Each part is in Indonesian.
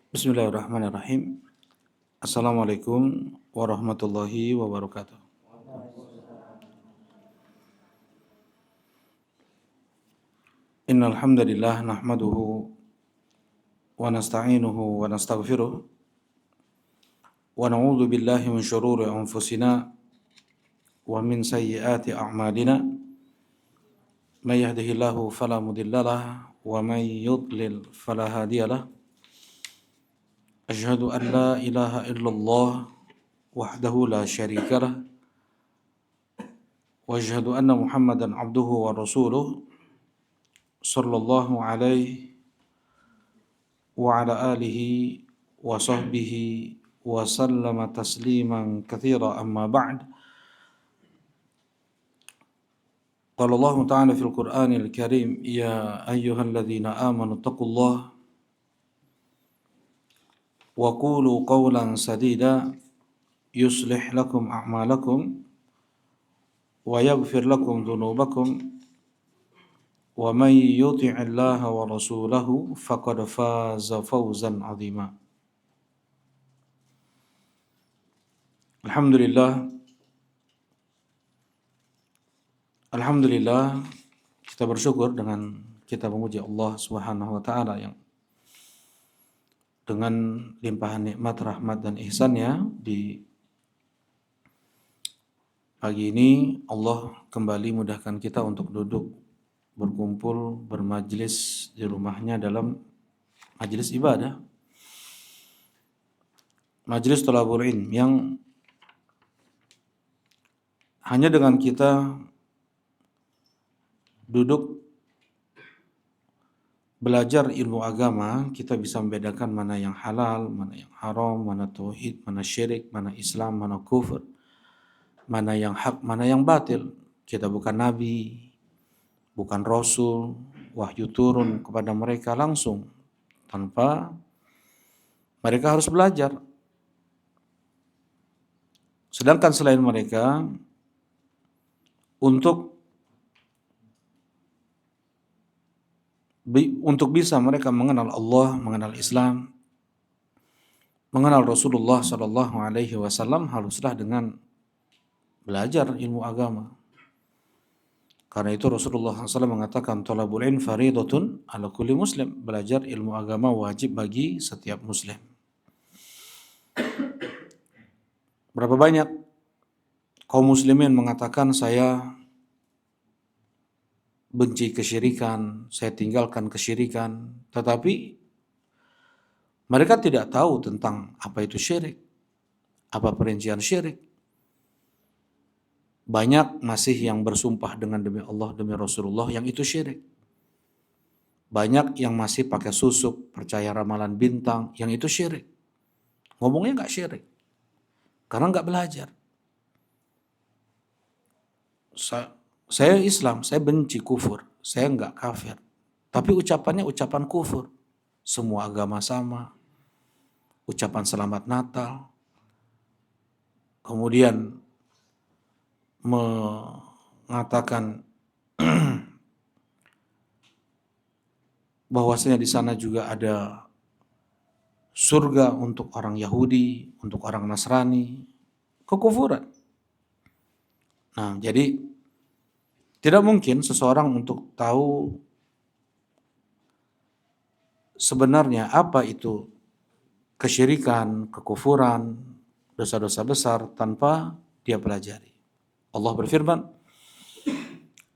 Bismillahirrahmanirrahim. Assalamualaikum warahmatullahi wabarakatuh. Innal hamdalillah nahmaduhu wa nasta'inuhu wa nastaghfiruh wa na'udzu billahi min shururi anfusina wa min sayyiati a'malina. May yahdihillahu fala mudhillalah wa may yudlil fala hadiyalah. Asyhadu an la ilaha illallah wahdahu la syarikalah wa asyhadu anna Muhammadan abduhu wa rasuluh sallallahu alaihi wa ala alihi wa sahbihi wa sallama tasliman katsira amma ba'd. Qala Allah Ta'ala fil Qur'anil Karim, ya ayyuhalladzina amanu taqullaha wa qulu qawlan sadida yuslih lakum a'malakum wa yaghfir lakum dhunubakum wa may yuti'illaha wa rasulahu faqad faza fawzan 'azima. Alhamdulillah, kita bersyukur dengan kita memuji Allah Subhanahu wa taala yang dengan limpahan nikmat, rahmat dan ihsannya di pagi ini Allah kembali mudahkan kita untuk duduk berkumpul bermajlis di rumahnya dalam majlis ibadah, majlis thalabul ilm, yang hanya dengan kita duduk belajar ilmu agama, kita bisa membedakan mana yang halal, mana yang haram, mana tauhid, mana syirik, mana Islam, mana kufur, mana yang hak, mana yang batil. Kita bukan nabi, bukan rasul, wahyu turun kepada mereka langsung tanpa mereka harus belajar. Sedangkan selain mereka, untuk bisa mereka mengenal Allah, mengenal Islam, mengenal Rasulullah sallallahu alaihi wasallam, haruslah dengan belajar ilmu agama. Karena itu Rasulullah SAW mengatakan thalabul ilm faridatun ala kulli muslim. Belajar ilmu agama wajib bagi setiap muslim. Berapa banyak kaum muslimin mengatakan saya benci kesyirikan, saya tinggalkan kesyirikan, tetapi mereka tidak tahu tentang apa itu syirik, apa perincian syirik. Banyak masih yang bersumpah dengan demi Allah, demi Rasulullah, yang itu syirik. Banyak yang masih pakai susuk, percaya ramalan bintang, yang itu syirik. Ngomongnya nggak syirik, karena nggak belajar. Saya Islam, saya benci kufur, saya nggak kafir. Tapi ucapannya ucapan kufur. Semua agama sama. Ucapan selamat Natal. Kemudian mengatakan bahwasanya di sana juga ada surga untuk orang Yahudi, untuk orang Nasrani, kekufuran. Nah, jadi tidak mungkin seseorang untuk tahu sebenarnya apa itu kesyirikan, kekufuran, dosa-dosa besar tanpa dia pelajari. Allah berfirman,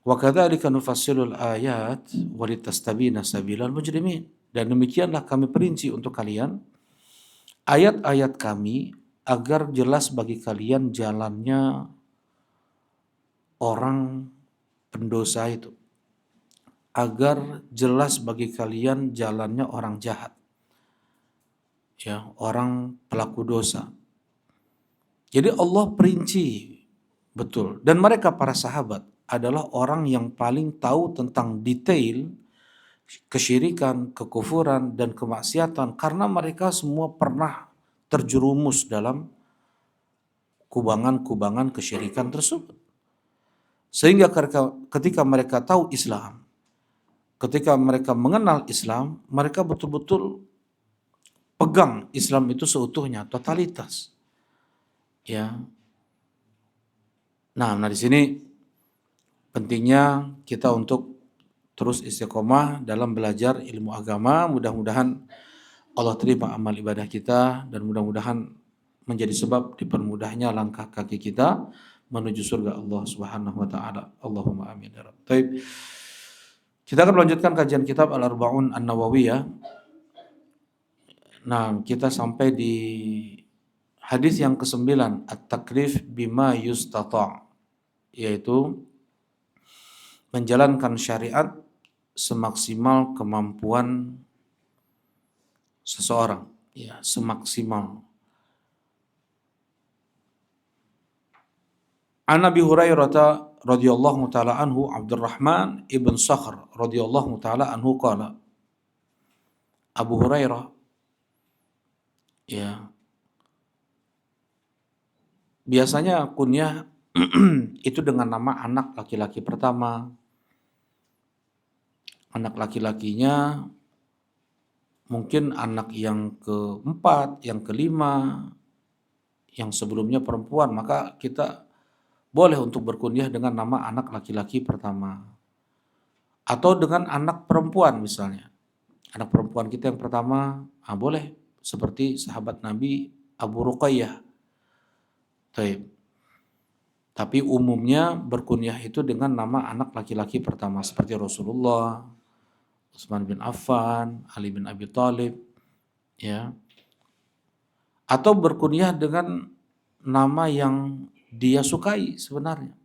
wa kadzalika nufassilul ayat wa litastabina sabilal mujrimin. Dan demikianlah kami perinci untuk kalian ayat-ayat kami agar jelas bagi kalian jalannya orang pendosa itu, agar jelas bagi kalian jalannya orang jahat, ya, orang pelaku dosa. Jadi Allah perinci betul, dan mereka para sahabat adalah orang yang paling tahu tentang detail kesyirikan, kekufuran, dan kemaksiatan, karena mereka semua pernah terjerumus dalam kubangan-kubangan kesyirikan tersebut. Sehingga ketika mereka tahu Islam, ketika mereka mengenal Islam, mereka betul-betul pegang Islam itu seutuhnya, totalitas. Ya. Nah di sini pentingnya kita untuk terus istiqomah dalam belajar ilmu agama. Mudah-mudahan Allah terima amal ibadah kita dan mudah-mudahan menjadi sebab dipermudahnya langkah kaki kita menuju surga Allah Subhanahu wa taala. Allahumma amin ya rabb. Baik. Kita akan melanjutkan kajian kitab Al-Arba'un An-Nawawiyah. Nah, kita sampai di hadis yang ke-9, at-taklif bima yustata', yaitu menjalankan syariat semaksimal kemampuan seseorang, ya, semaksimal. An Abi Hurairah radhiyallahu taala anhu, Abdurrahman ibn Sakhr radhiyallahu taala anhu qala, Abu Hurairah, ya, biasanya kunyah itu dengan nama anak laki-laki pertama. Anak laki-lakinya mungkin anak yang keempat, yang kelima, yang sebelumnya perempuan, maka kita boleh untuk berkunyah dengan nama anak laki-laki pertama. Atau dengan anak perempuan misalnya. Anak perempuan kita yang pertama, boleh. Seperti sahabat Nabi Abu Ruqayyah. Tapi umumnya berkunyah itu dengan nama anak laki-laki pertama. Seperti Rasulullah, Utsman bin Affan, Ali bin Abi Thalib, ya. Atau berkunyah dengan nama yang dia sukai sebenarnya.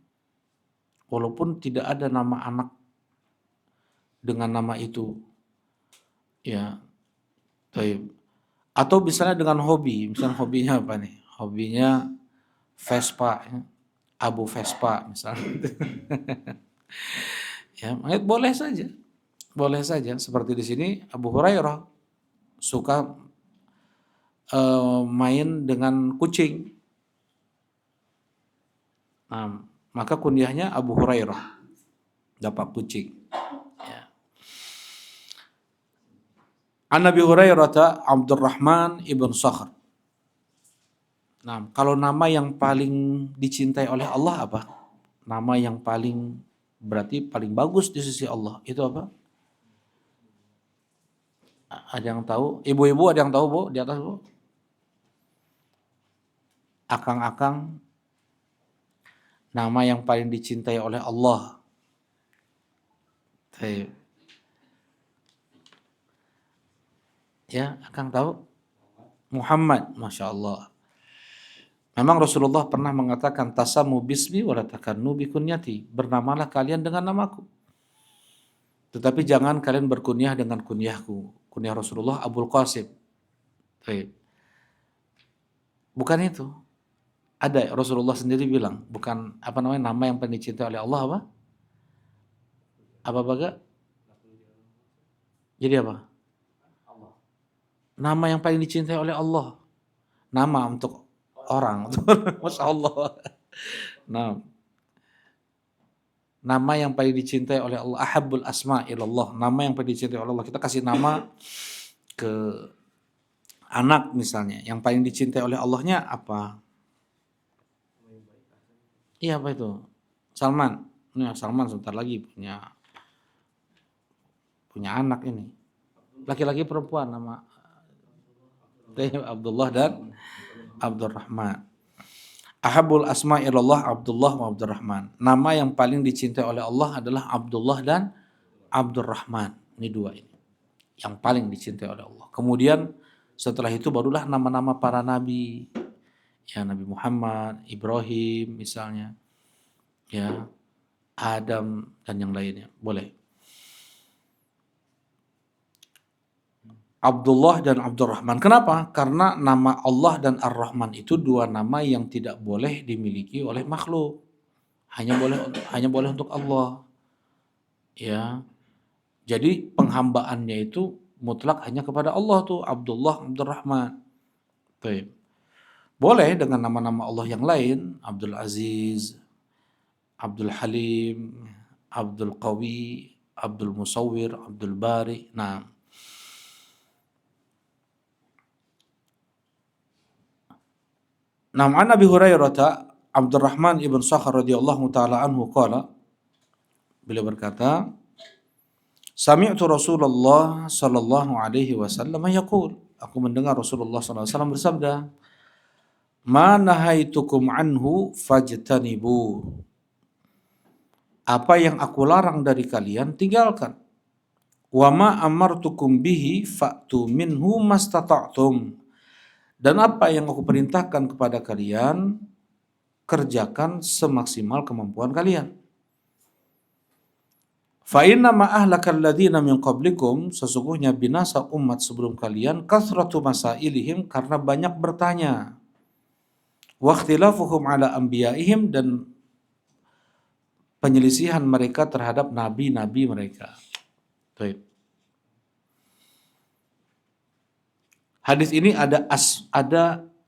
Walaupun tidak ada nama anak dengan nama itu. Ya. Taib. Atau misalnya dengan hobi, misalnya hobinya apa nih? Hobinya Vespa, ya. Abu Vespa misalnya. Ya, boleh saja. Boleh saja. Seperti di sini Abu Hurairah suka main dengan kucing. Nah, maka kunyahnya Abu Hurairah, dapat kucing. Ya. An Nabi Hurairah Abdurrahman ibn Sakhr. Nah, kalau nama yang paling dicintai oleh Allah apa? Nama yang paling berarti paling bagus di sisi Allah itu apa? Ada yang tahu? Ibu-ibu ada yang tahu, Bu? Di atas, Bu? Akang-akang, nama yang paling dicintai oleh Allah. Ya, akang tahu? Muhammad, Masya Allah. Memang Rasulullah pernah mengatakan, tasamu bismi wa la takannu bi kunyati. Bernamalah kalian dengan namaku. Tetapi jangan kalian berkunyah dengan kunyahku. Kunyah Rasulullah Abul Qasim. Bukan itu. Ada Rasulullah sendiri bilang, bukan apa namanya nama yang paling dicintai oleh Allah apa? Apa baga? Jadi apa? Nama yang paling dicintai oleh Allah. Nama untuk orang. Masya Allah. Nah, nama yang paling dicintai oleh Allah. Ahabbul asma ilallah. Nama yang paling dicintai oleh Allah. Kita kasih nama ke anak misalnya. Yang paling dicintai oleh Allahnya apa? Iya, apa itu? Salman. Ini Salman sebentar lagi punya anak ini. Laki-laki perempuan nama Abdullah dan Abdurrahman. Ahabul asma ilallah Abdullah wa Abdurrahman. Nama yang paling dicintai oleh Allah adalah Abdullah dan Abdurrahman. Ini dua ini. Yang paling dicintai oleh Allah. Kemudian setelah itu barulah nama-nama para nabi. Ya, Nabi Muhammad, Ibrahim misalnya. Ya, Adam dan yang lainnya. Boleh. Abdullah dan Abdurrahman. Kenapa? Karena nama Allah dan Ar-Rahman itu dua nama yang tidak boleh dimiliki oleh makhluk. Hanya boleh untuk Allah. Ya. Jadi penghambaannya itu mutlak hanya kepada Allah tuh, Abdullah, Abdurrahman. Baik. Boleh dengan nama-nama Allah yang lain, Abdul Aziz, Abdul Halim, Abdul Qawi, Abdul Musawwir, Abdul Bari. Nah, Nah, an Abi Hurairah Abdurrahman ibn Sakhar radhiyallahu taala anhu qala, beliau berkata, sami'tu Rasulullah sallallahu alaihi wasallam yaqul, aku mendengar Rasulullah sallallahu alaihi wasallam bersabda, ma nahaitukum anhu fajtanibu, apa yang aku larang dari kalian tinggalkan. Wa ma amartukum bihi fa'tu minhu mastata'tum, dan apa yang aku perintahkan kepada kalian kerjakan semaksimal kemampuan kalian. Fa inna ma ahlakal ladzina min qablikum, sesungguhnya binasa umat sebelum kalian kasratu masailihim, karena banyak bertanya, wa ikhtilafuhum ala anbiyaihim, dan penyelisihan mereka terhadap nabi-nabi mereka. Baik. Hadis ini ada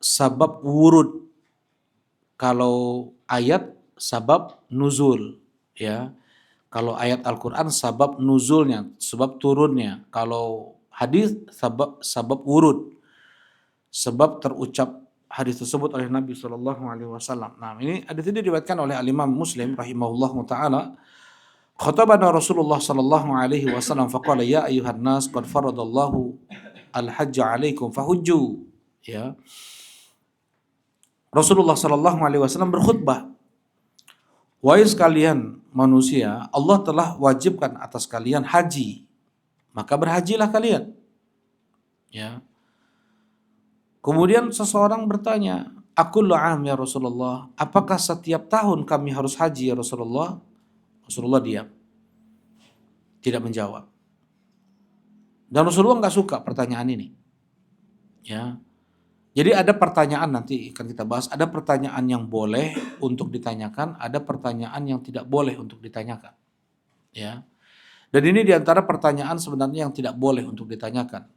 sabab wurud. Kalau ayat sabab nuzul, ya. Kalau ayat Al-Qur'an sabab nuzulnya, sebab turunnya. Kalau hadis sabab wurud, sebab terucap hadis tersebut oleh Nabi Shallallahu alaihi wasallam. Nah, ini hadis ini diriwayatkan oleh Al-Imam Muslim rahimahullahu taala. Khatabana Rasulullah sallallahu alaihi wasallam faqala ya ayyuhan nas qad faradallahu al-hajj 'alaikum fahujju. Ya. Rasulullah sallallahu alaihi wasallam berkhutbah, wahai sekalian manusia, Allah telah wajibkan atas kalian haji, maka berhajilah kalian. Ya. Kemudian seseorang bertanya, aqullu 'am ya Rasulullah, apakah setiap tahun kami harus haji ya Rasulullah? Rasulullah diam, tidak menjawab. Dan Rasulullah nggak suka pertanyaan ini. Ya. Jadi ada pertanyaan, nanti akan kita bahas, ada pertanyaan yang boleh untuk ditanyakan, ada pertanyaan yang tidak boleh untuk ditanyakan. Ya. Dan ini diantara pertanyaan sebenarnya yang tidak boleh untuk ditanyakan.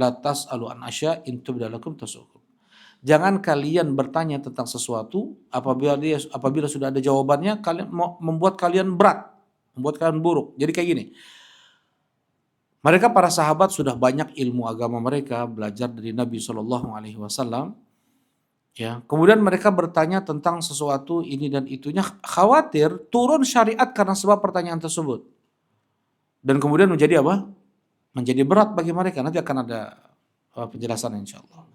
La tas'alu an asya in tubda lakum tasukum. Jangan kalian bertanya tentang sesuatu apabila sudah ada jawabannya, kalian membuat kalian berat, membuat kalian buruk. Jadi kayak gini. Mereka para sahabat sudah banyak ilmu agama mereka, belajar dari Nabi Shallallahu alaihi wasallam. Ya, kemudian mereka bertanya tentang sesuatu ini dan itunya, khawatir turun syariat karena sebab pertanyaan tersebut. Dan kemudian menjadi apa? Menjadi berat bagi mereka. Nanti akan ada penjelasan insyaallah.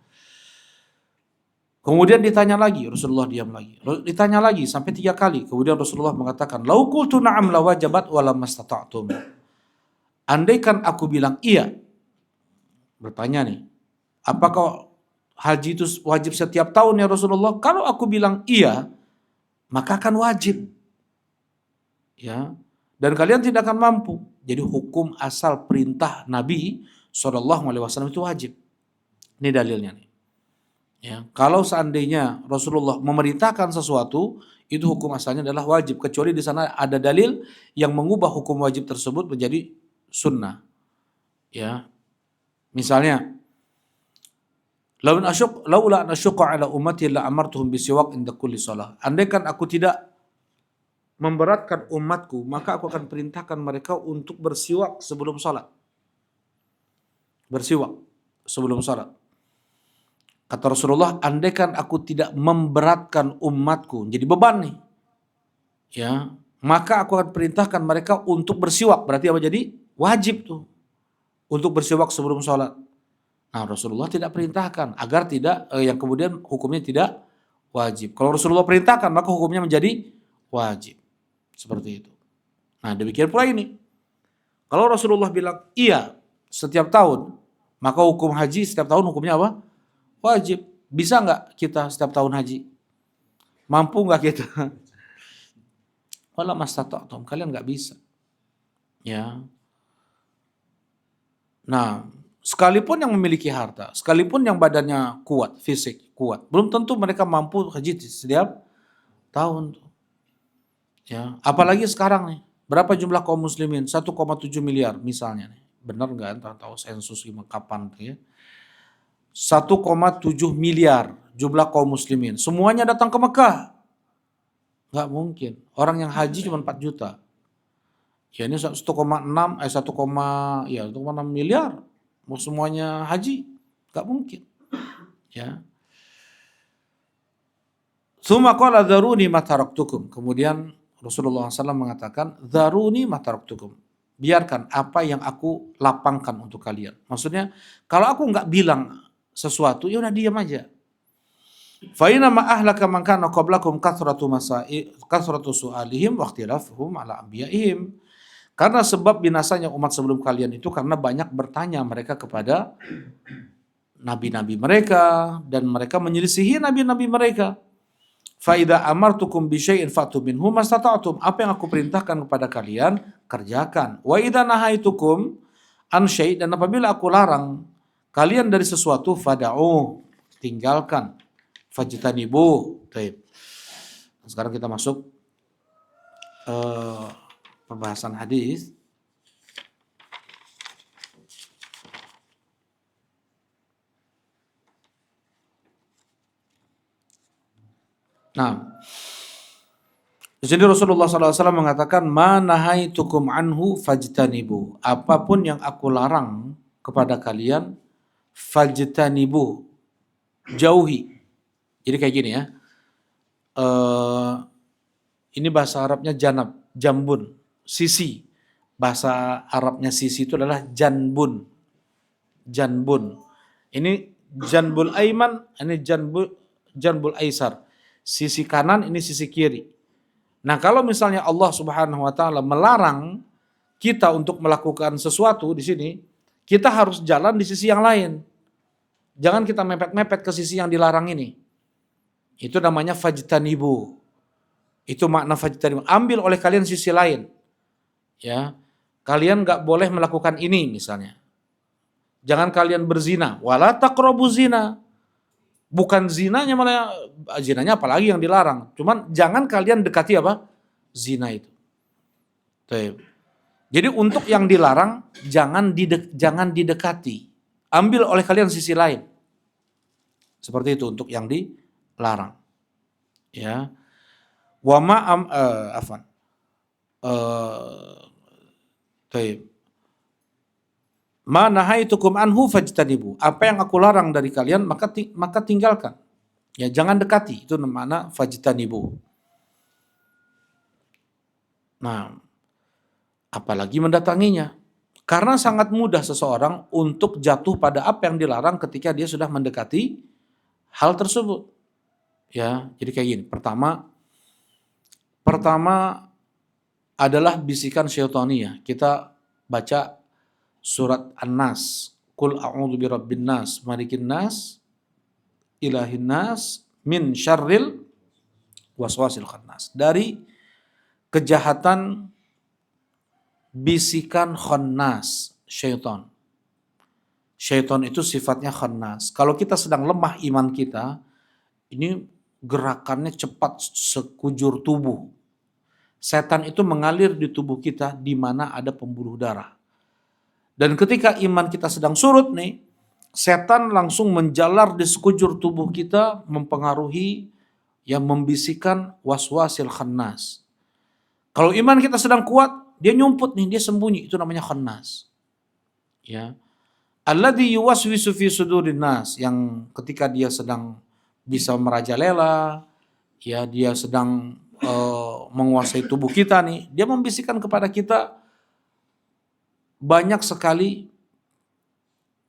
Kemudian ditanya lagi, Rasulullah diam lagi. Ditanya lagi sampai 3 kali. Kemudian Rasulullah mengatakan, "Lau qultu na'am lawajabat wa lam mastata'tum." Andaikan aku bilang iya. Bertanya nih, apakah haji itu wajib setiap tahun ya Rasulullah? Kalau aku bilang iya, maka akan wajib. Ya. Dan kalian tidak akan mampu. Jadi hukum asal perintah Nabi SAW itu wajib. Ini dalilnya nih. Ya, kalau seandainya Rasulullah memerintahkan sesuatu, itu hukum asalnya adalah wajib, kecuali di sana ada dalil yang mengubah hukum wajib tersebut menjadi sunnah. Ya, misalnya, laula an asyqa ala ummati la amartuhum bisiwak inda kulli shalah. Andaikan aku tidak memberatkan umatku, maka aku akan perintahkan mereka untuk bersiwak sebelum salat. Bersiwak sebelum salat. Kata Rasulullah, andaikan aku tidak memberatkan umatku, jadi beban nih, ya, maka aku akan perintahkan mereka untuk bersiwak. Berarti apa jadi? Wajib tuh, untuk bersiwak sebelum sholat. Nah, Rasulullah tidak perintahkan, agar tidak, yang kemudian hukumnya tidak wajib. Kalau Rasulullah perintahkan, maka hukumnya menjadi wajib. Seperti itu. Nah, demikian pula ini. Kalau Rasulullah bilang, iya, setiap tahun, maka hukum haji setiap tahun hukumnya apa? Wajib. Bisa nggak kita setiap tahun haji? Mampu nggak kita? Wala mastata'tum, kalian nggak bisa. Ya. Nah, sekalipun yang memiliki harta, sekalipun yang badannya kuat, fisik kuat, belum tentu mereka mampu haji setiap tahun. Ya, apalagi sekarang nih, berapa jumlah kaum muslimin? 1,7 miliar misalnya nih. Benar nggak? Entah tahu sensus kapan ya. 1,7 miliar jumlah kaum muslimin. Semuanya datang ke Mekah. Nggak mungkin. Orang yang haji cuma 4 juta. Ya ini 1,6 miliar. Mau semuanya haji? Nggak mungkin. Ya. Tsumma qala dzaruni ma taraktukum. Kemudian Rasulullah SAW mengatakan, dzaruni ma taraktukum. Biarkan apa yang aku lapangkan untuk kalian. Maksudnya, kalau aku nggak bilang sesuatu, ya udah diam aja. Fa inna ma ahlaka man kana qablakum kathratu su'alihim wa ikhtilafuhum ala anbiya'ihim. Karena sebab binasanya umat sebelum kalian itu karena banyak bertanya mereka kepada nabi-nabi mereka dan mereka menyelisihi nabi-nabi mereka. Fa idza amartukum bi syai'in fatu minhu mastata'tum. Apa yang aku perintahkan kepada kalian, kerjakan. Wa idza nahaitukum an syai', dan apabila aku larang kalian dari sesuatu, fada'u, tinggalkan. Fajtanibu. Baik. Sekarang kita masuk pembahasan hadis. Nah, jadi Rasulullah SAW mengatakan, ma nahaitukum anhu fajtanibu. Apapun yang aku larang kepada kalian, fajtanibu, jauhi. Jadi kayak gini ya. Ini bahasa Arabnya janab, jambun, sisi. Bahasa Arabnya sisi itu adalah janbun. Janbun. Ini janbul aiman, ini janbul aisar. Sisi kanan, ini sisi kiri. Nah, kalau misalnya Allah Subhanahu wa taala melarang kita untuk melakukan sesuatu di sini, kita harus jalan di sisi yang lain. Jangan kita mepet-mepet ke sisi yang dilarang ini. Itu namanya fajtanibu. Itu makna fajtanibu. Ambil oleh kalian sisi lain. Ya. Kalian enggak boleh melakukan ini misalnya. Jangan kalian berzina, wala taqrabu zina. Bukan zinanya, malah zinanya apalagi yang dilarang. Cuman jangan kalian dekati apa? Zina itu. Jadi untuk yang dilarang jangan didekati. Ambil oleh kalian sisi lain. Seperti itu untuk yang dilarang. Ya. Wa ma'am afan. Ma nahaitukum anhu fajtanibu. Apa yang aku larang dari kalian maka tinggalkan. Ya, jangan dekati. Itu makna fajtanibu. Nah, apalagi mendatanginya. Karena sangat mudah seseorang untuk jatuh pada apa yang dilarang ketika dia sudah mendekati hal tersebut. Ya, jadi kayak gini. Pertama adalah bisikan syaitania. Kita baca surat An-Nas. Qul a'udzu birabbin nas, malikin nas, ilahin nas, min syarril waswasil khannas. Dari kejahatan bisikan khannas, syaitan. Syaitan itu sifatnya khannas. Kalau kita sedang lemah iman kita, ini gerakannya cepat sekujur tubuh. Setan itu mengalir di tubuh kita di mana ada pembuluh darah. Dan ketika iman kita sedang surut nih, setan langsung menjalar di sekujur tubuh kita, mempengaruhi, yang membisikkan waswasil khannas. Kalau iman kita sedang kuat, dia nyumput nih, dia sembunyi, itu namanya khannas. Ya. Alladzi yuwaswisu fi sudurin nas, yang ketika dia sedang bisa merajalela, ya dia sedang menguasai tubuh kita nih, dia membisikkan kepada kita banyak sekali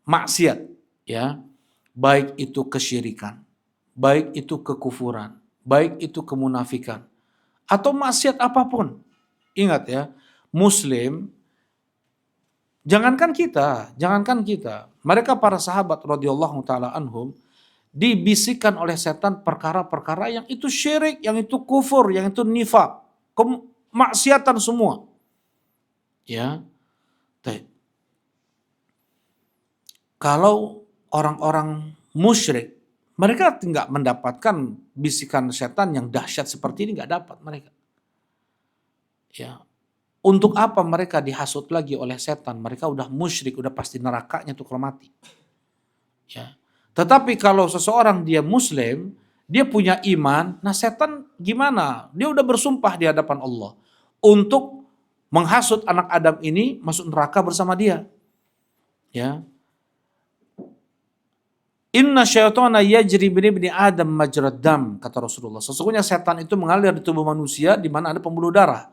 maksiat, ya, baik itu kesyirikan, baik itu kekufuran, baik itu kemunafikan, atau maksiat apapun. Ingat ya, Muslim, jangankan kita, mereka para sahabat radhiyallahu taala anhum dibisikkan oleh setan perkara-perkara yang itu syirik, yang itu kufur, yang itu nifak, kemaksiatan semua, ya. Kalau orang-orang musyrik, mereka tidak mendapatkan bisikan setan yang dahsyat seperti ini, nggak dapat mereka. Ya, untuk apa mereka dihasut lagi oleh setan? Mereka udah musyrik, udah pasti nerakanya tuh kalau mati. Ya, tetapi kalau seseorang dia Muslim, dia punya iman, nah setan gimana? Dia udah bersumpah di hadapan Allah untuk menghasut anak Adam ini masuk neraka bersama dia. Ya. Inna syaitana yajri bin ibni Adam majrad dam, kata Rasulullah. Sesungguhnya setan itu mengalir di tubuh manusia di mana ada pembuluh darah.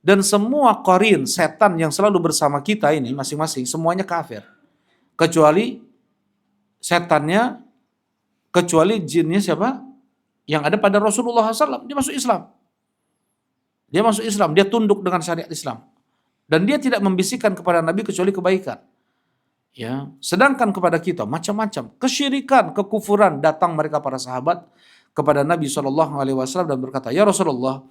Dan semua qarin setan yang selalu bersama kita ini masing-masing semuanya kafir. Kecuali setannya, kecuali jinnya siapa? Yang ada pada Rasulullah SAW, dia masuk Islam. Dia masuk Islam, dia tunduk dengan syariat Islam. Dan dia tidak membisikkan kepada Nabi kecuali kebaikan. Ya, sedangkan kepada kita macam-macam kesyirikan, kekufuran. Datang mereka para sahabat kepada Nabi SAW dan berkata, ya Rasulullah,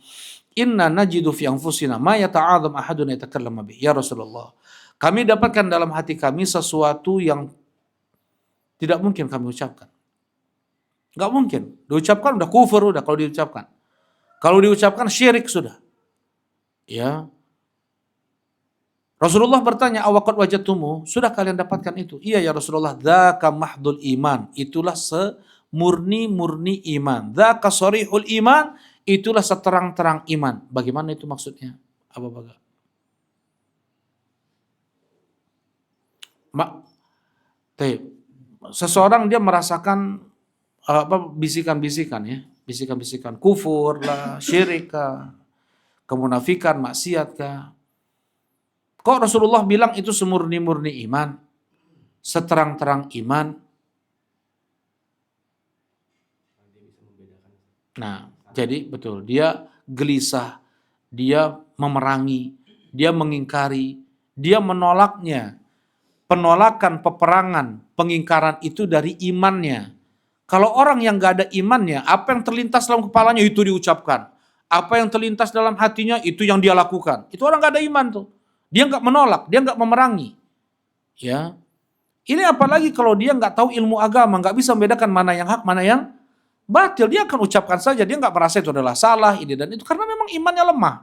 inna najidu fi anfusina ma yata'adzam ahadun yatakallam bih. Ya Rasulullah, kami dapatkan dalam hati kami sesuatu yang tidak mungkin kami ucapkan. Enggak mungkin. Diucapkan udah kufur udah kalau diucapkan. Kalau diucapkan syirik sudah. Ya. Rasulullah bertanya, awaqad wajadtumu? Sudah kalian dapatkan itu? Iya ya Rasulullah, dzaka mahdul iman. Itulah semurni-murni iman. Dzaka sharihul iman. Itulah seterang-terang iman. Bagaimana itu maksudnya? Apa baga? Seseorang dia merasakan bisikan-bisikan ya, bisikan-bisikan kufur lah, syirik kah, kemunafikan, maksiat kah. Kok Rasulullah bilang itu semurni-murni iman, seterang-terang iman? Nah, jadi betul, dia gelisah, dia memerangi, dia mengingkari, dia menolaknya. Penolakan, peperangan, pengingkaran itu dari imannya. Kalau orang yang gak ada imannya, apa yang terlintas dalam kepalanya itu diucapkan. Apa yang terlintas dalam hatinya itu yang dia lakukan. Itu orang gak ada iman tuh. Dia gak menolak, dia gak memerangi. Ya, ini apalagi kalau dia gak tahu ilmu agama, gak bisa membedakan mana yang hak, mana yang batil. Dia akan ucapkan saja, dia gak merasa itu adalah salah, ini dan itu. Karena memang imannya lemah.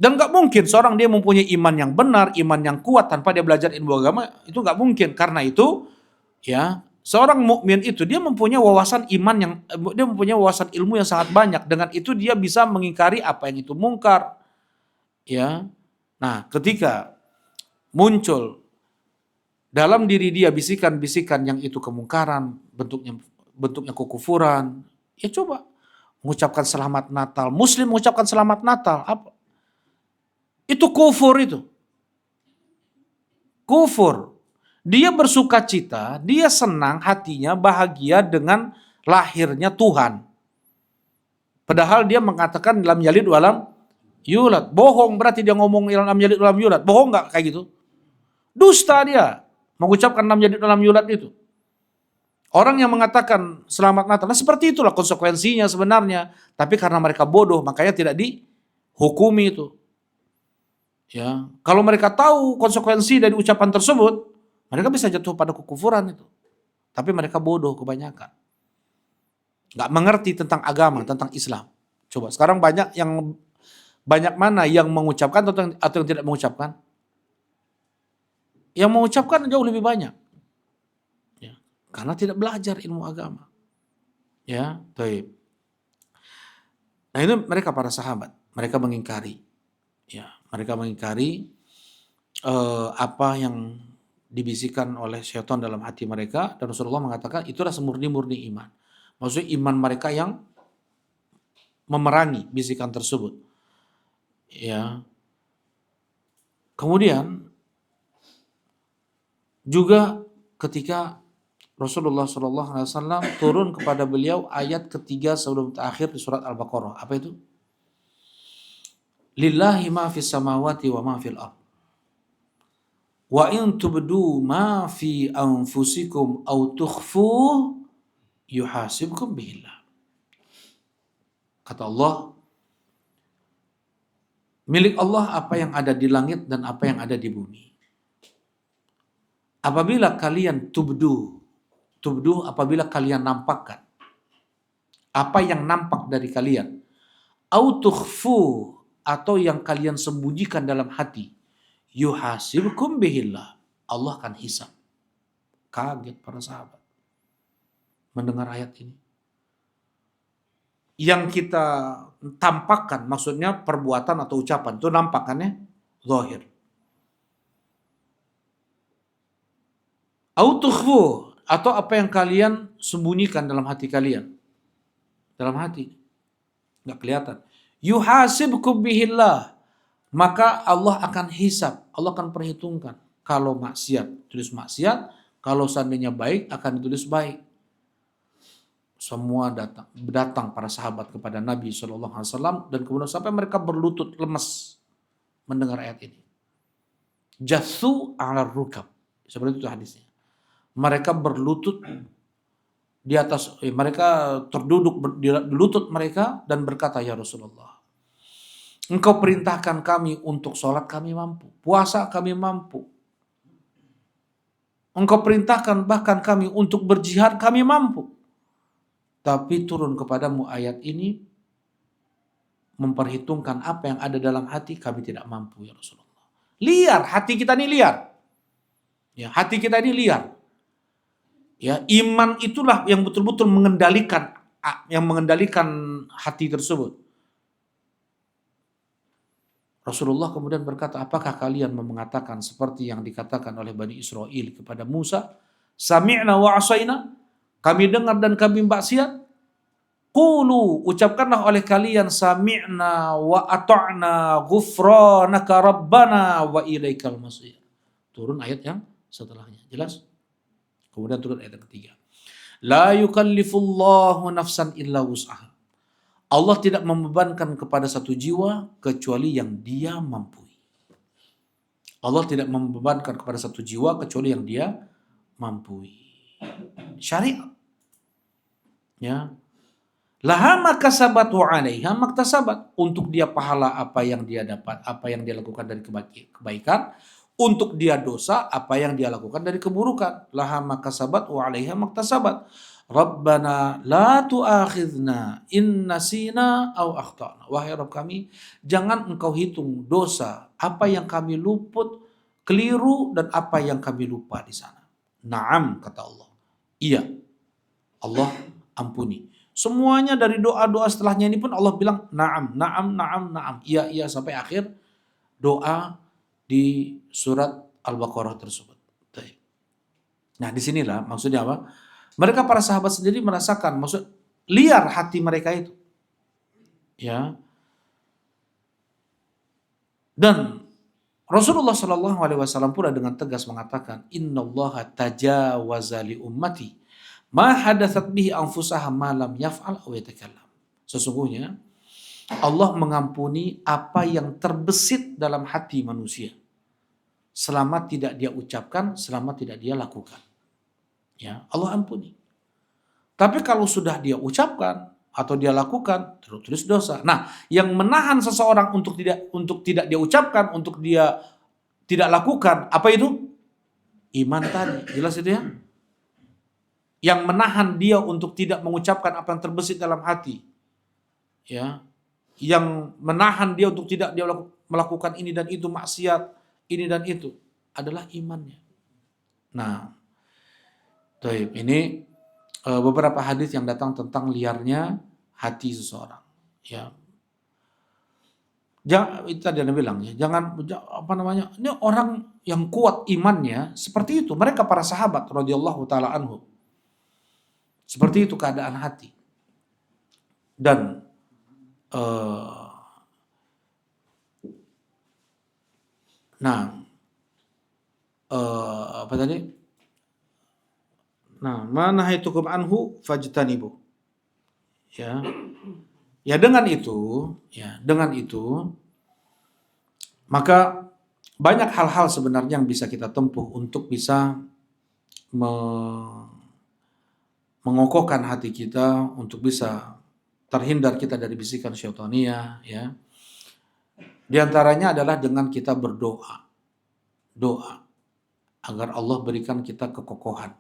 Dan gak mungkin seorang dia mempunyai iman yang benar, iman yang kuat tanpa dia belajar ilmu agama, itu gak mungkin. Karena itu, ya, seorang mukmin itu dia mempunyai wawasan iman yang, dia mempunyai wawasan ilmu yang sangat banyak. Dengan itu dia bisa mengingkari apa yang itu mungkar. Ya, nah ketika muncul dalam diri dia bisikan-bisikan yang itu kemungkaran, bentuknya kekufuran, ya coba mengucapkan selamat Natal. Muslim mengucapkan selamat Natal, apa? Itu kufur itu. Kufur. Dia bersuka cita, dia senang hatinya bahagia dengan lahirnya Tuhan. Padahal dia mengatakan lam yalid walam yulad. Bohong berarti dia ngomong lam yalid walam yulad. Bohong nggak kayak gitu? Dusta dia mengucapkan lam yalid walam yulad itu. Orang yang mengatakan selamat Natal, nah seperti itulah konsekuensinya sebenarnya. Tapi karena mereka bodoh, makanya tidak dihukumi itu. Ya, kalau mereka tahu konsekuensi dari ucapan tersebut, mereka bisa jatuh pada kekufuran itu. Tapi mereka bodoh kebanyakan. Nggak mengerti tentang agama, tentang Islam. Coba sekarang banyak mana yang mengucapkan atau yang tidak mengucapkan? Yang mengucapkan jauh lebih banyak. Ya, karena tidak belajar ilmu agama. Ya, baik. Nah, ini mereka para sahabat, mereka mengingkari. Ya, mereka mengingkari apa yang dibisikkan oleh syaitan dalam hati mereka, dan Rasulullah mengatakan itulah semurni-murni iman. Maksudnya iman mereka yang memerangi bisikan tersebut. Ya. Kemudian juga ketika Rasulullah SAW turun kepada beliau ayat ketiga sebelum terakhir di surat Al-Baqarah. Apa itu? Lillahi ma fis samawati wa ma fil ardh. Wa in tubdu ma fi anfusikum aw tukhfuhu yuhasibkum bihillah. Kata Allah, milik Allah apa yang ada di langit dan apa yang ada di bumi. Apabila kalian tubdu apabila kalian nampakkan apa yang nampak dari kalian, au tukhfu atau yang kalian sembunyikan dalam hati, yuhasibkum bihillah, Allah akan hisab. Kaget para sahabat mendengar ayat ini. Yang kita tampakkan maksudnya perbuatan atau ucapan itu nampak kan ya, zahir. Au tukhfu, atau apa yang kalian sembunyikan dalam hati kalian. Dalam hati, nggak kelihatan. Yuhasibkum bihillah, maka Allah akan hisab, Allah akan perhitungkan. Kalau maksiat, tulis maksiat. Kalau seandainya baik, akan ditulis baik. Semua datang para sahabat kepada Nabi SAW, dan kemudian sampai mereka berlutut lemas mendengar ayat ini. Jathu ala rukab, seperti itu hadisnya. Mereka berlutut di atas, mereka terduduk di lutut mereka dan berkata, ya Rasulullah, Engkau perintahkan kami untuk sholat, kami mampu. Puasa, kami mampu. Engkau perintahkan bahkan kami untuk berjihad, kami mampu. Tapi turun kepadamu ayat ini, memperhitungkan apa yang ada dalam hati, kami tidak mampu, ya Rasulullah. Liar, hati kita ini liar. Ya, hati kita ini liar. Ya, iman itulah yang betul-betul mengendalikan hati tersebut. Rasulullah kemudian berkata, apakah kalian mengatakan seperti yang dikatakan oleh Bani Israel kepada Musa? Sami'na wa asaina, kami dengar dan kami maksiat. Qulu, ucapkanlah oleh kalian, sami'na wa ata'na ghufranaka rabbana wa ilaikal masir. Turun ayat yang setelahnya. Jelas? Kemudian turun ayat yang ketiga. La yukallifullahu nafsan illa wus'aha. Allah tidak membebankan kepada satu jiwa kecuali yang dia mampu. Allah tidak membebankan kepada satu jiwa kecuali yang dia mampu. Syariat. Ya. Laha makasabat wa 'alaiha maktasabat. Untuk dia pahala apa yang dia dapat, apa yang dia lakukan dari kebaikan. Untuk dia dosa, apa yang dia lakukan dari keburukan. Laha makasabat wa 'alaiha maktasabat. Rabbana la tu'akhidna in nasina aw akhtana. Wahai Rabb kami, jangan engkau hitung dosa, apa yang kami luput, keliru, dan apa yang kami lupa di sana. Naam, kata Allah. Iya, Allah ampuni. Semuanya dari doa-doa setelahnya ini pun Allah bilang naam, naam, naam, naam. Iya, iya, sampai akhir doa di surat Al-Baqarah tersebut. Nah, disinilah maksudnya apa? Mereka para sahabat sendiri merasakan, maksud liar hati mereka itu. Ya. Dan Rasulullah Shallallahu Alaihi Wasallam pula dengan tegas mengatakan, Innallaha tajawaza li ummati ma hadatsat bihi anfusaha ma lam yaf'al aw yatakallam. Sesungguhnya Allah mengampuni apa yang terbesit dalam hati manusia selama tidak dia ucapkan, selama tidak dia lakukan. Ya, Allah ampuni. Tapi kalau sudah dia ucapkan atau dia lakukan, terus dosa. Nah, yang menahan seseorang untuk tidak dia ucapkan, untuk dia tidak lakukan, apa itu? Iman tadi. Jelas itu ya? Yang menahan dia untuk tidak mengucapkan apa yang terbesit dalam hati. Ya. Yang menahan dia untuk tidak dia melakukan ini dan itu, maksiat, ini dan itu, adalah imannya. Nah, ini beberapa hadis yang datang tentang liarnya hati seseorang. Ya, jangan, itu tadi Anda bilang ya, jangan apa namanya, ini orang yang kuat imannya seperti itu. Mereka para sahabat radhiyallahu taala anhu. Seperti itu keadaan hati. Dan apa tadi? Nah, mana haitukum anhu fajtanibu. Ya. Ya dengan itu, maka banyak hal-hal sebenarnya yang bisa kita tempuh untuk bisa mengokohkan hati kita, untuk bisa terhindar kita dari bisikan syaitania, ya. Di antaranya adalah dengan kita berdoa. Doa agar Allah berikan kita kekokohan.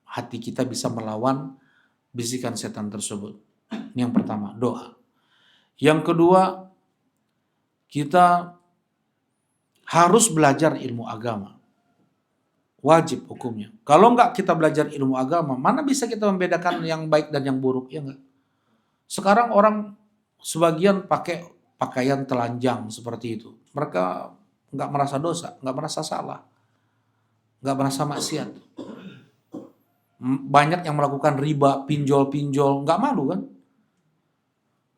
Hati kita bisa melawan bisikan setan tersebut. Ini yang pertama, doa. Yang kedua, kita harus belajar ilmu agama. Wajib hukumnya. Kalau enggak kita belajar ilmu agama, mana bisa kita membedakan yang baik dan yang buruk, ya enggak? Sekarang orang sebagian pakai pakaian telanjang seperti itu. Mereka enggak merasa dosa, enggak merasa salah, enggak merasa maksiat. Banyak yang melakukan riba, pinjol, nggak malu kan?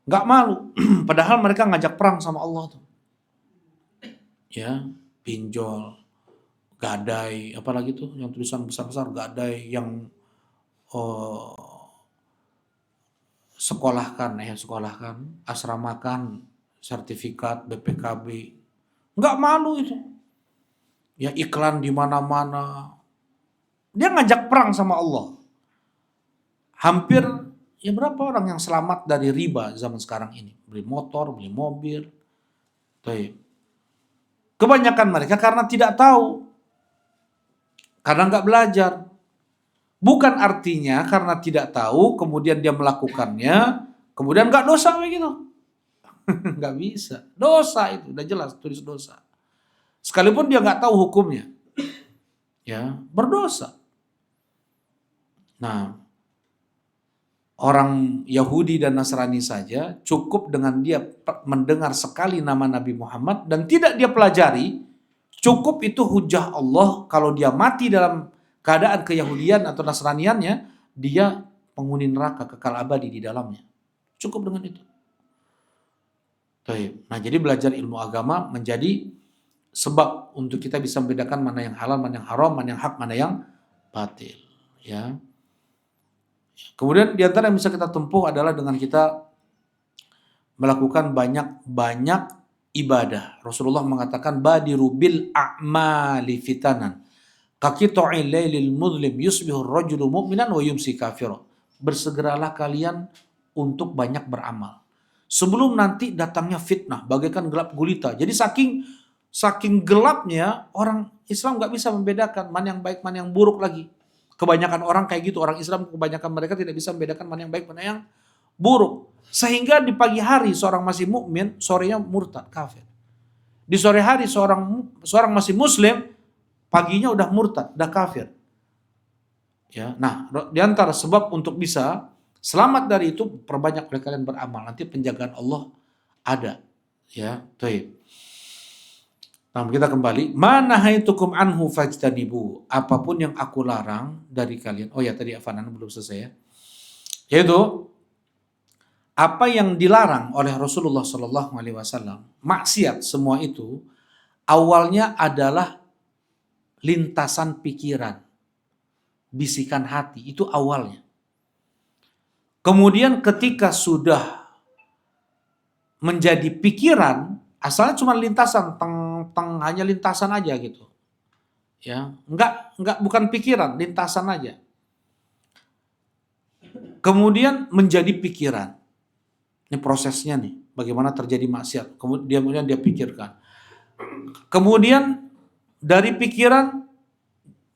Nggak malu. Padahal mereka ngajak perang sama Allah tuh. Ya, pinjol, gadai, apalagi tuh yang tulisan besar-besar, gadai yang oh, sekolahkan, asramakan, sertifikat, BPKB. Nggak malu itu. Ya iklan di mana-mana. Dia ngajak perang sama Allah. Hampir ya berapa orang yang selamat dari riba zaman sekarang ini? Beli motor, beli mobil. Tuh. Kebanyakan mereka karena tidak tahu. Karena nggak belajar. Bukan artinya karena tidak tahu, kemudian dia melakukannya, kemudian nggak dosa begitu. Nggak bisa. Dosa itu, udah jelas tulis dosa. Sekalipun dia nggak tahu hukumnya. Ya, berdosa. Nah, orang Yahudi dan Nasrani saja cukup dengan dia mendengar sekali nama Nabi Muhammad dan tidak dia pelajari, cukup itu hujah Allah kalau dia mati dalam keadaan keyahudian atau Nasraniannya, dia penghuni neraka kekal abadi di dalamnya. Cukup dengan itu. Nah, jadi belajar ilmu agama menjadi sebab untuk kita bisa membedakan mana yang halal, mana yang haram, mana yang hak, mana yang batil. Ya. Kemudian di antara yang bisa kita tempuh adalah dengan kita melakukan banyak ibadah. Rasulullah mengatakan badiru bil a'mali fitanan. Kaqita'il lailil mudlim yusbihu ar-rajulu mu'minan wa yumsi kafira. Bersegeralah kalian untuk banyak beramal. Sebelum nanti datangnya fitnah, bagaikan gelap gulita. Jadi saking gelapnya orang Islam nggak bisa membedakan mana yang baik, mana yang buruk lagi. Kebanyakan orang kayak gitu, orang Islam kebanyakan mereka tidak bisa membedakan mana yang baik, mana yang buruk. Sehingga di pagi hari seorang masih mukmin, sorenya murtad, kafir. Di sore hari seorang masih muslim, paginya udah murtad, udah kafir. Ya, nah, di antara sebab untuk bisa selamat dari itu, perbanyak oleh kalian beramal. Nanti penjagaan Allah ada. Ya, baik. Nah, kita kembali. Mana haitukum anhu fajtanibu. Apapun yang aku larang dari kalian. Oh ya, tadi Afanan belum selesai ya. Yaitu apa yang dilarang oleh Rasulullah Shallallahu Alaihi Wasallam, maksiat semua itu awalnya adalah lintasan pikiran, bisikan hati, itu awalnya. Kemudian ketika sudah menjadi pikiran, asalnya cuma lintasan, hanya lintasan aja gitu. Ya, bukan pikiran, lintasan aja. Kemudian menjadi pikiran. Ini prosesnya nih, bagaimana terjadi maksiat. Kemudian dia pikirkan. Kemudian dari pikiran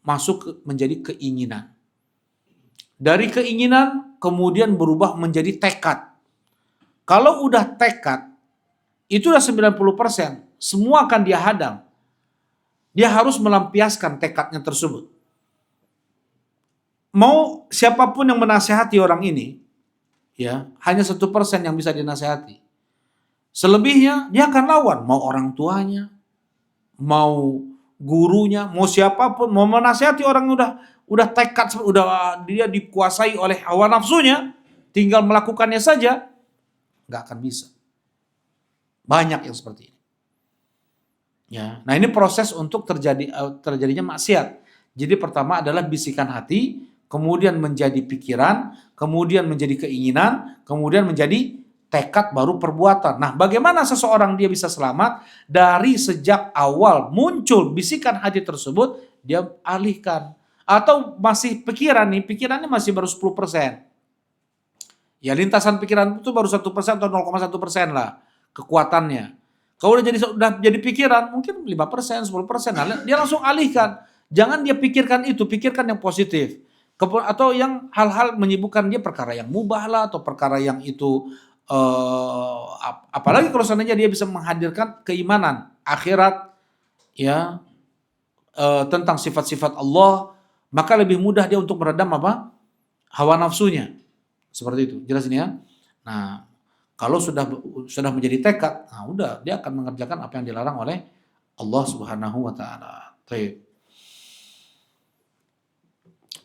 masuk menjadi keinginan. Dari keinginan kemudian berubah menjadi tekad. Kalau udah tekad, itu udah 90%, semua akan dia hadang. Dia harus melampiaskan tekadnya tersebut. Mau siapapun yang menasehati orang ini, ya hanya 1% yang bisa dinasehati. Selebihnya dia akan lawan, mau orang tuanya, mau gurunya, mau siapapun, mau menasehati orang udah tekad, udah dia dikuasai oleh hawa nafsunya, tinggal melakukannya saja, nggak akan bisa. Banyak yang seperti ini. Ya, nah ini proses untuk terjadinya maksiat. Jadi pertama adalah bisikan hati, kemudian menjadi pikiran, kemudian menjadi keinginan, kemudian menjadi tekad, baru perbuatan. Nah, bagaimana seseorang dia bisa selamat? Dari sejak awal muncul bisikan hati tersebut, dia alihkan. Atau masih pikirannya masih baru 10%. Ya, lintasan pikiran itu baru 1% atau 0,1% lah kekuatannya. Kalau udah jadi pikiran, mungkin 5%, 10%, dia langsung alihkan. Jangan dia pikirkan itu, pikirkan yang positif. Atau yang hal-hal menyibukkan dia, perkara yang mubah lah, atau perkara yang itu, apalagi kalau seandainya dia bisa menghadirkan keimanan, akhirat, ya, tentang sifat-sifat Allah, maka lebih mudah dia untuk meredam hawa nafsunya. Seperti itu, jelas ini ya. Nah, kalau sudah menjadi tekad, nah udah dia akan mengerjakan apa yang dilarang oleh Allah Subhanahu wa taala. Baik.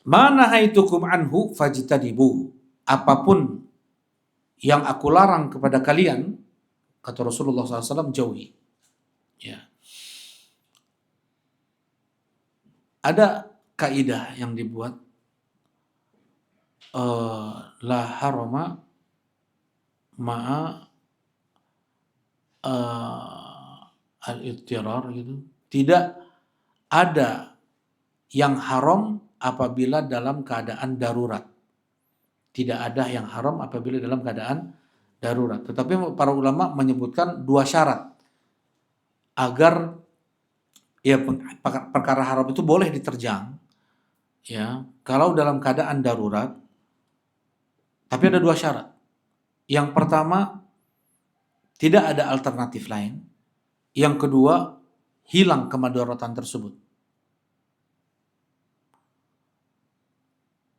Ma nahaitukum anhu fajtanibuh. Apapun yang aku larang kepada kalian, kata Rasulullah SAW, jauhi. Ya. Ada kaidah yang dibuat, la harama ma'a al-ittirar gitu. Tidak ada yang haram apabila dalam keadaan darurat. Tidak ada yang haram apabila dalam keadaan darurat. Tetapi para ulama menyebutkan dua syarat agar ya perkara haram itu boleh diterjang, ya, kalau dalam keadaan darurat. Tapi ada dua syarat. Yang pertama, tidak ada alternatif lain. Yang kedua, hilang kemadaratan tersebut.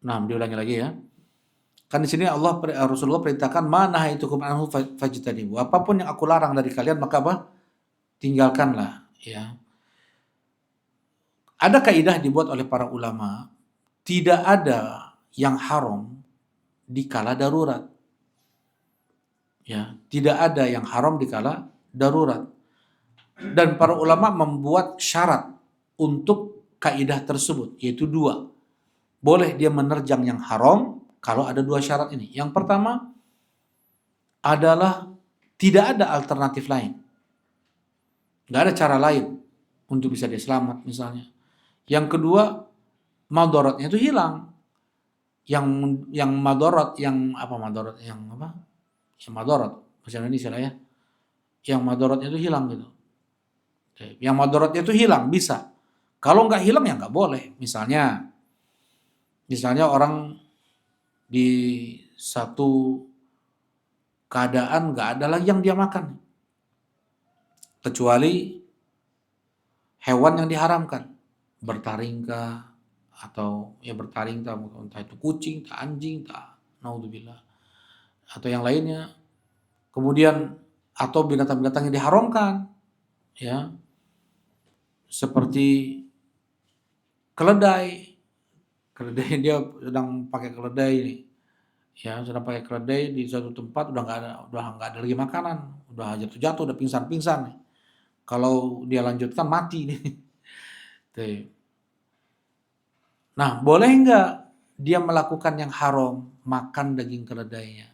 Nah, diulangi lagi ya. Kan di sini Rasulullah perintahkan, ma nahaitukum anhu fajtanibu. Apapun yang aku larang dari kalian maka apa? Tinggalkanlah, ya. Ada kaidah dibuat oleh para ulama, tidak ada yang haram di kala darurat. Ya, tidak ada yang haram di kala darurat. Dan para ulama membuat syarat untuk kaidah tersebut, yaitu dua. Boleh dia menerjang yang haram kalau ada dua syarat ini. Yang pertama adalah tidak ada alternatif lain. Nggak ada cara lain untuk bisa dia selamat misalnya. Yang kedua, madaratnya itu hilang. Yang madarat, yang apa madarat, yang apa? Yang madarat, bahasa Indonesia lah ya. Yang madaratnya itu hilang gitu. Yang madaratnya itu hilang, bisa. Kalau nggak hilang ya nggak boleh. Misalnya orang di satu keadaan nggak ada lagi yang dia makan, kecuali hewan yang diharamkan, bertaringkah atau ya bertaring, entah itu kucing, entah anjing, entah naudzubillah, atau yang lainnya. Kemudian atau binatang-binatang yang diharamkan, ya, seperti keledai dia sedang pakai keledai ini, ya, sedang pakai keledai di suatu tempat, udah nggak ada lagi makanan, udah jatuh, udah pingsan nih. Kalau dia lanjutkan mati nih. Nah, boleh nggak dia melakukan yang haram, makan daging keledainya?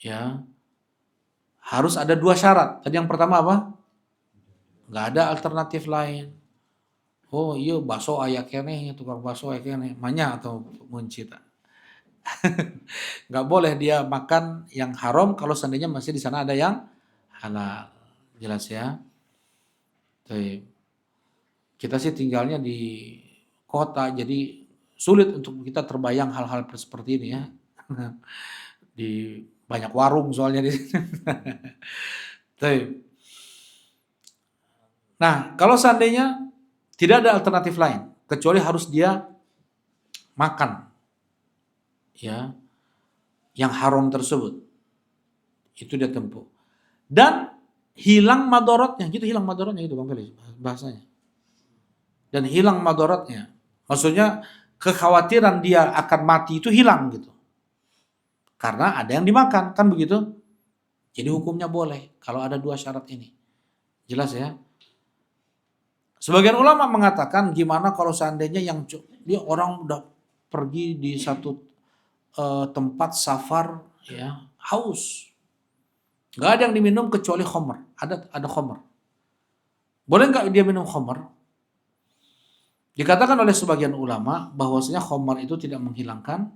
Ya, harus ada dua syarat. Tadi yang pertama apa? Nggak ada alternatif lain. Oh iya, bakso aya keneh, tukang bakso aya keneh, manya atau muncita. Nggak boleh dia makan yang haram kalau seandainya masih di sana ada yang halal. Jelas ya? Kita sih tinggalnya di kota, jadi sulit untuk kita terbayang hal-hal seperti ini ya. Di banyak warung soalnya di sini. Nah, kalau seandainya tidak ada alternatif lain kecuali harus dia makan, ya, yang haram tersebut, itu dia tempuh. Dan hilang madorotnya, gitu Bang Felix bahasanya. Dan hilang madorotnya, maksudnya kekhawatiran dia akan mati itu hilang gitu. Karena ada yang dimakan, kan begitu? Jadi hukumnya boleh kalau ada dua syarat ini. Jelas ya? Sebagian ulama mengatakan gimana kalau seandainya dia orang udah pergi di satu tempat safar, ya, haus. Nggak ada yang diminum kecuali khamr. Ada khamr. Boleh nggak dia minum khamr? Dikatakan oleh sebagian ulama bahwasanya khamr itu tidak menghilangkan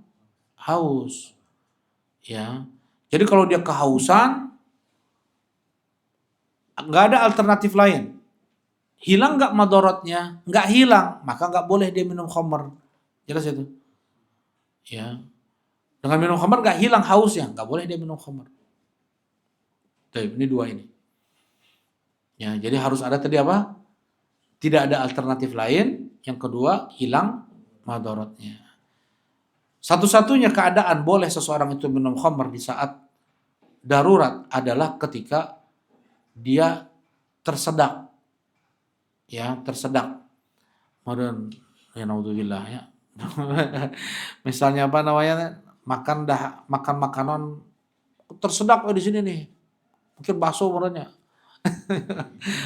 haus. Ya. Jadi kalau dia kehausan, nggak ada alternatif lain. Hilang nggak madorotnya? Nggak hilang, maka nggak boleh dia minum khamr. Jelas itu? Ya. Dengan minum khamr nggak hilang hausnya, nggak boleh dia minum khamr. Ini dua ini. Ya, jadi harus ada tadi apa? Tidak ada alternatif lain. Yang kedua, hilang madorotnya. Satu-satunya keadaan boleh seseorang itu minum khamr di saat darurat adalah ketika dia tersedak. Ya, tersedak. Ya naudzubillah ya. Misalnya apa namanya? Makan makanan tersedap di sini nih. Mungkin bakso benernya.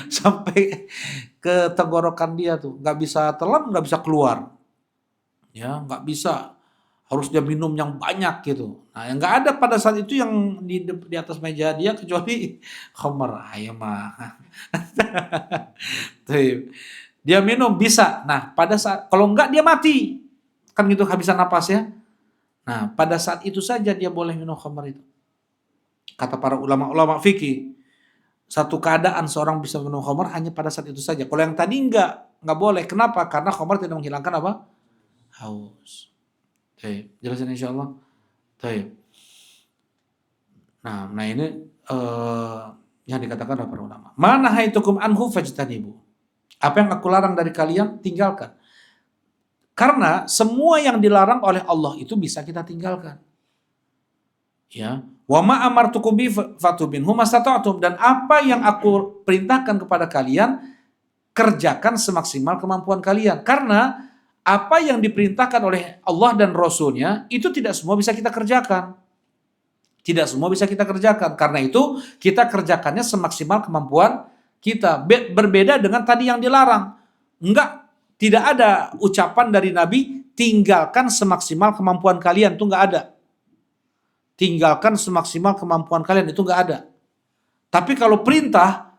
Sampai ke tenggorokan dia tuh, nggak bisa telan, nggak bisa keluar. Ya, nggak bisa. Harus dia minum yang banyak gitu. Nah, yang nggak ada pada saat itu yang di atas meja dia kecuali khamar. Ayo mah. Tuh. Dia minum bisa. Nah, pada saat kalau enggak dia mati. Kan gitu kehabisan napas ya. Nah, pada saat itu saja dia boleh minum khamar itu. Kata para ulama-ulama fikih, satu keadaan seorang bisa minum khamar hanya pada saat itu saja. Kalau yang tadi enggak boleh. Kenapa? Karena khamar tidak menghilangkan apa? Haus. Oke, jelasin insyaallah. Oke. Nah ini yang dikatakan oleh para ulama. Mana haitukum anhu fajtanibu. Apa yang aku larang dari kalian, tinggalkan. Karena semua yang dilarang oleh Allah itu bisa kita tinggalkan. Ya. Wa ma amartukum bi fatubinhu mastata'tum, dan apa yang aku perintahkan kepada kalian kerjakan semaksimal kemampuan kalian. Karena apa yang diperintahkan oleh Allah dan Rasul-Nya itu tidak semua bisa kita kerjakan. Tidak semua bisa kita kerjakan. Karena itu kita kerjakannya semaksimal kemampuan kita. Berbeda dengan tadi yang dilarang. Tidak ada ucapan dari Nabi tinggalkan semaksimal kemampuan kalian, itu enggak ada. Tinggalkan semaksimal kemampuan kalian, itu enggak ada. Tapi kalau perintah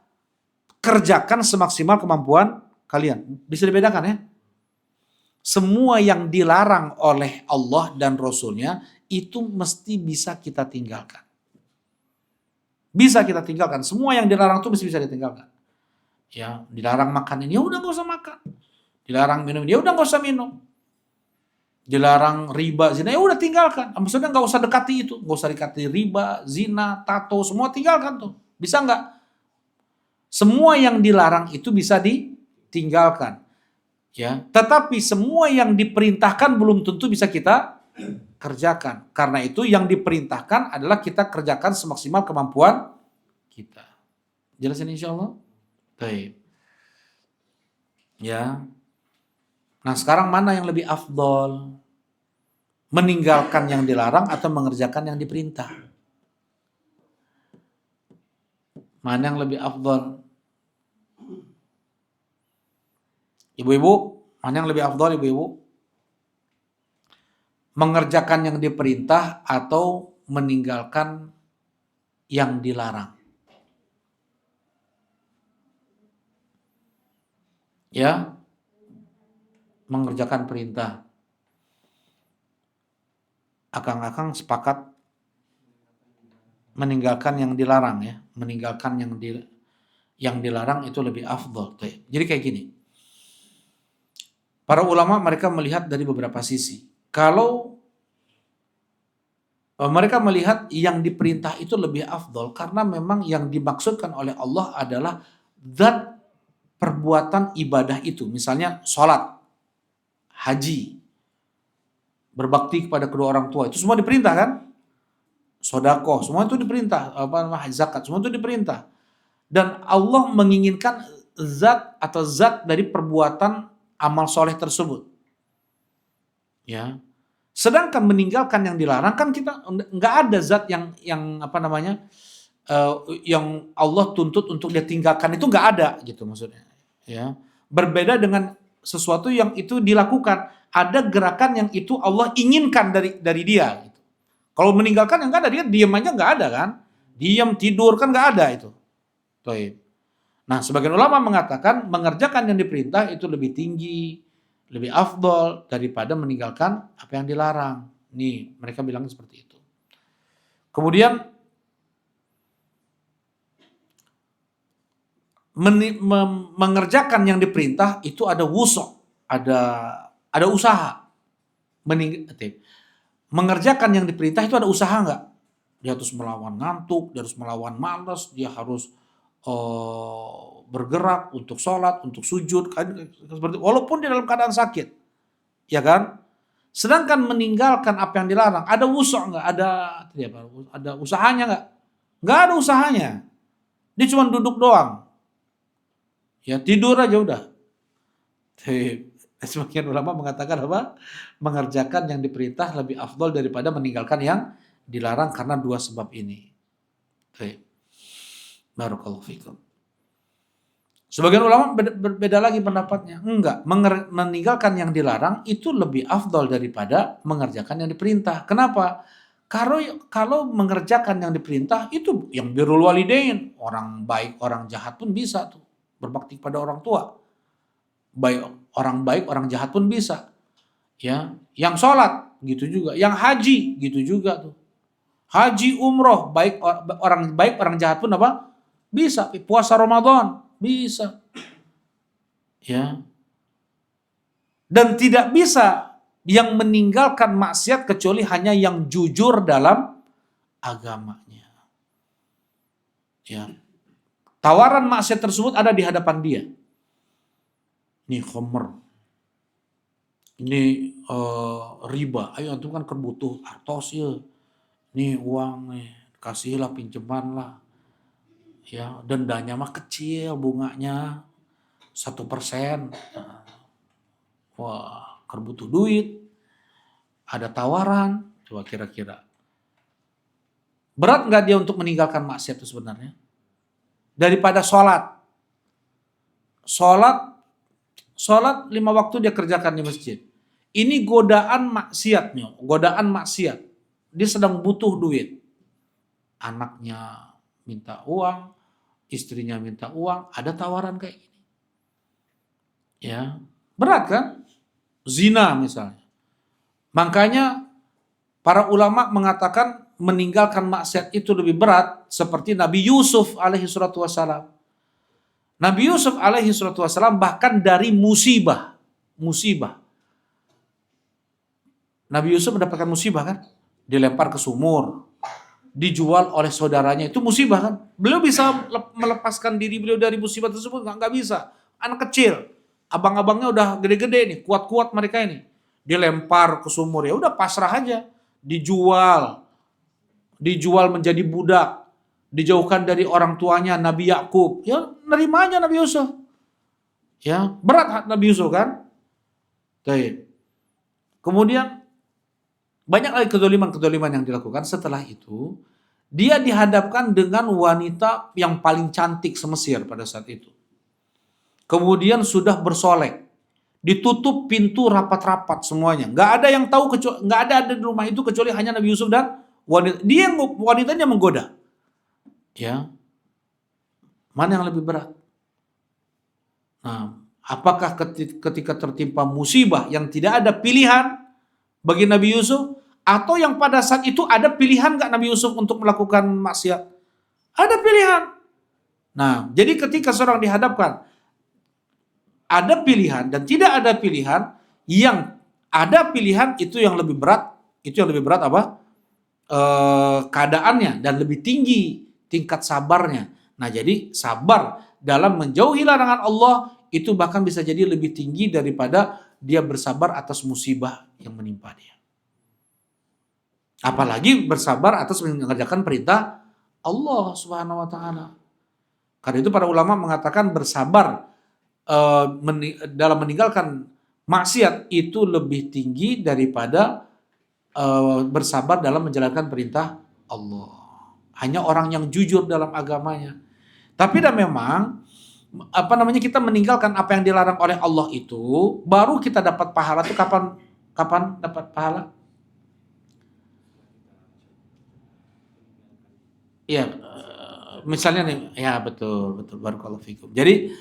kerjakan semaksimal kemampuan kalian. Bisa dibedakan ya? Semua yang dilarang oleh Allah dan Rasul-Nya itu mesti bisa kita tinggalkan. Bisa kita tinggalkan. Semua yang dilarang itu mesti bisa ditinggalkan. Ya, dilarang makan ini, ya udah nggak usah makan. Dilarang minum, ya udah nggak usah minum. Dilarang riba, zina, ya udah tinggalkan. Maksudnya nggak usah dekati itu, nggak usah dekati riba, zina, tato, semua tinggalkan tuh. Bisa nggak? Semua yang dilarang itu bisa ditinggalkan. Ya, tetapi semua yang diperintahkan belum tentu bisa kita kerjakan. Karena itu yang diperintahkan adalah kita kerjakan semaksimal kemampuan kita. Jelasin insyaallah? Baik. Ya. Nah, sekarang mana yang lebih afdol? Meninggalkan yang dilarang atau mengerjakan yang diperintah? Mana yang lebih afdol? Ibu-ibu, mana yang lebih afdol ibu-ibu? Mengerjakan yang diperintah atau meninggalkan yang dilarang? Ya, mengerjakan perintah. Akang-akang sepakat meninggalkan yang dilarang ya, meninggalkan yang dilarang itu lebih afdol. Jadi kayak gini. Para ulama mereka melihat dari beberapa sisi. Kalau mereka melihat yang diperintah itu lebih afdol karena memang yang dimaksudkan oleh Allah adalah zat perbuatan ibadah itu. Misalnya sholat, haji, berbakti kepada kedua orang tua, itu semua diperintah kan? Sodakoh, semua itu diperintah. Zakat, semua itu diperintah. Dan Allah menginginkan zat dari perbuatan amal soleh tersebut. Ya. Sedangkan meninggalkan yang dilarang kan kita nggak ada zat yang yang Allah tuntut untuk dia tinggalkan, itu nggak ada gitu maksudnya. Ya. Berbeda dengan sesuatu yang itu dilakukan, ada gerakan yang itu Allah inginkan dari dia. Gitu. Kalau meninggalkan yang nggak ada, dia diam aja nggak ada kan, diam tidur kan nggak ada itu. Nah, sebagian ulama mengatakan mengerjakan yang diperintah itu lebih tinggi, lebih afdol daripada meninggalkan apa yang dilarang. Nih, mereka bilang seperti itu. Kemudian mengerjakan yang diperintah itu ada wusuk, ada usaha. Mengerjakan yang diperintah itu ada usaha nggak? Dia harus melawan ngantuk, dia harus melawan malas, dia harus bergerak untuk sholat, untuk sujud, walaupun di dalam keadaan sakit, ya kan? Sedangkan meninggalkan apa yang dilarang, ada wusuk nggak? Ada usahanya nggak? Nggak ada usahanya. Dia cuma duduk doang, ya tidur aja udah. Sebagian ulama mengatakan apa? Mengerjakan yang diperintah lebih afdol daripada meninggalkan yang dilarang karena dua sebab ini. Baik. Barakallahu fikum. Sebagian ulama berbeda lagi pendapatnya. Enggak, meninggalkan yang dilarang itu lebih afdol daripada mengerjakan yang diperintah. Kenapa? Kalau mengerjakan yang diperintah itu yang birrul walidain, orang baik, orang jahat pun bisa tuh berbakti pada orang tua. Baik, orang jahat pun bisa. Ya, yang sholat gitu juga, yang haji gitu juga tuh. Haji umroh baik orang jahat pun apa? Bisa. Puasa Ramadan bisa. Ya. Dan tidak bisa yang meninggalkan maksiat kecuali hanya yang jujur dalam agamanya. Ya. Tawaran maksiat tersebut ada di hadapan dia. Ini khomer, ini riba. Ayo antum kan kebutuh atos ya. Nih uang nih, kasihlah pinjaman lah. Ya, dendanya mah kecil, bunganya 1%. Wah, kebutuh duit. Ada tawaran, coba kira-kira. Berat nggak dia untuk meninggalkan maksiat itu sebenarnya? Daripada sholat. Sholat 5 waktu dia kerjakan di masjid. Ini godaan maksiatnya, godaan maksiat. Dia sedang butuh duit. Anaknya minta uang, istrinya minta uang, ada tawaran kayak gini. Ya, berat kan? Zina misalnya. Makanya para ulama mengatakan meninggalkan maksiat itu lebih berat seperti Nabi Yusuf alaihi salatu wassalam. Nabi Yusuf alaihi salatu wassalam bahkan dari musibah. Nabi Yusuf mendapatkan musibah kan? Dilempar ke sumur, dijual oleh saudaranya, itu musibah kan? Beliau bisa melepaskan diri beliau dari musibah tersebut? Nggak bisa. Anak kecil, abang-abangnya udah gede-gede nih, kuat-kuat mereka ini. Dilempar ke sumur, ya udah pasrah aja. Dijual menjadi budak, dijauhkan dari orang tuanya Nabi Yakub. Ya nerimanya Nabi Yusuf. Ya, berat Nabi Yusuf kan? Baik. Kemudian banyak lagi kedoliman yang dilakukan. Setelah itu, dia dihadapkan dengan wanita yang paling cantik se-Mesir pada saat itu. Kemudian sudah bersolek, ditutup pintu rapat-rapat semuanya. Nggak ada yang tahu, nggak ada di rumah itu kecuali hanya Nabi Yusuf dan wanita. Dia wanitanya menggoda. Ya, mana yang lebih berat? Nah, apakah ketika tertimpa musibah yang tidak ada pilihan bagi Nabi Yusuf, atau yang pada saat itu ada pilihan nggak Nabi Yusuf untuk melakukan maksiat? Ada pilihan. Nah, jadi ketika seorang dihadapkan ada pilihan dan tidak ada pilihan, yang ada pilihan itu yang lebih berat. Itu yang lebih berat apa? Keadaannya dan lebih tinggi tingkat sabarnya. Nah, jadi sabar dalam menjauhi larangan Allah itu bahkan bisa jadi lebih tinggi daripada dia bersabar atas musibah yang menimpa dia. Apalagi bersabar atas mengerjakan perintah Allah Subhanahu wa taala. Karena itu para ulama mengatakan bersabar dalam meninggalkan maksiat itu lebih tinggi daripada bersabar dalam menjalankan perintah Allah. Hanya orang yang jujur dalam agamanya. Tapi dan memang kita meninggalkan apa yang dilarang oleh Allah itu baru kita dapat pahala itu kapan dapat pahala? Iya, misalnya nih, ya betul barakallahu fikum. Jadi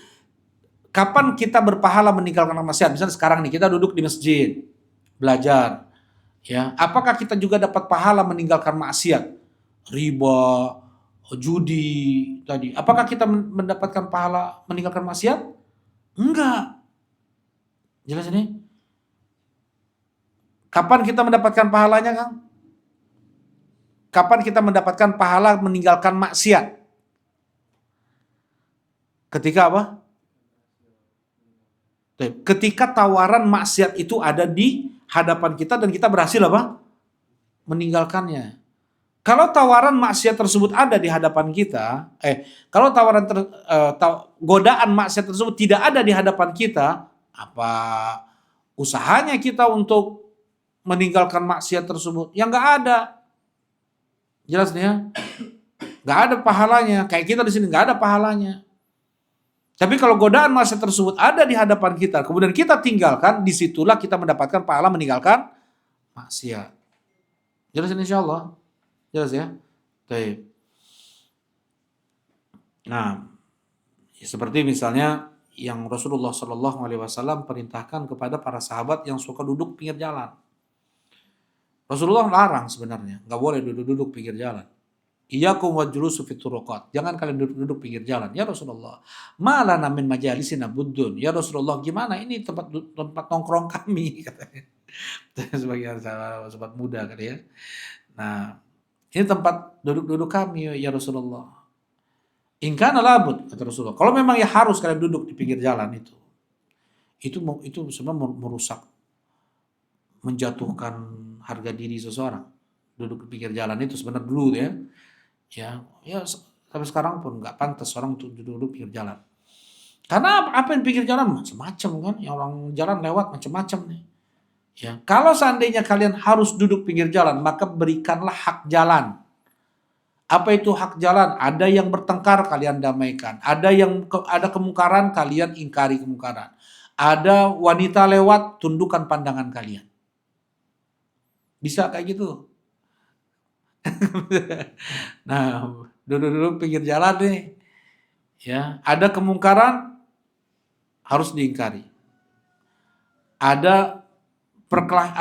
kapan kita berpahala meninggalkan maksiat? Misalnya sekarang nih kita duduk di masjid belajar, ya. Apakah kita juga dapat pahala meninggalkan maksiat? Riba, judi tadi. Apakah kita mendapatkan pahala meninggalkan maksiat? Enggak. Jelas ini? Kapan kita mendapatkan pahalanya, Kang? Kapan kita mendapatkan pahala meninggalkan maksiat? Ketika apa? Ketika tawaran maksiat itu ada di hadapan kita dan kita berhasil apa? Meninggalkannya. Kalau tawaran maksiat tersebut ada di hadapan kita, kalau godaan maksiat tersebut tidak ada di hadapan kita, apa usahanya kita untuk meninggalkan maksiat tersebut, yang nggak ada. Jelas nih ya, nggak ada pahalanya. Kayak kita di sini nggak ada pahalanya. Tapi kalau godaan maksiat tersebut ada di hadapan kita, kemudian kita tinggalkan, disitulah kita mendapatkan pahala meninggalkan maksiat. Jelas ini insya Allah? Jelas ya? Baik. Nah, seperti misalnya yang Rasulullah Shallallahu Alaihi Wasallam perintahkan kepada para sahabat yang suka duduk pinggir jalan. Rasulullah larang sebenarnya, nggak boleh duduk-duduk pinggir jalan. Iyyakum wajlusu fit turuqat. Jangan kalian duduk-duduk pinggir jalan. Ya Rasulullah, malana min majalisina buddun. Ya Rasulullah, gimana ini tempat nongkrong kami katanya. Sebagai sahabat muda kali ya. Nah, ini tempat duduk-duduk kami ya Rasulullah. In kana labud kata Rasulullah. Kalau memang ya harus kalian duduk di pinggir jalan itu sebenarnya merusak, menjatuhkan harga diri seseorang. Duduk di pinggir jalan itu sebenarnya dulu ya. Ya sampai sekarang pun nggak pantas orang untuk duduk pinggir jalan. Karena apa yang pinggir jalan macam-macam kan, yang orang jalan lewat macam-macam nih. Ya, kalau seandainya kalian harus duduk pinggir jalan, maka berikanlah hak jalan. Apa itu hak jalan? Ada yang bertengkar, kalian damaikan. Ada kemungkaran, kalian ingkari kemungkaran. Ada wanita lewat, tundukkan pandangan kalian. Bisa kayak gitu. Nah, duduk-duduk pinggir jalan nih. Ya, ada kemungkaran harus diingkari. Ada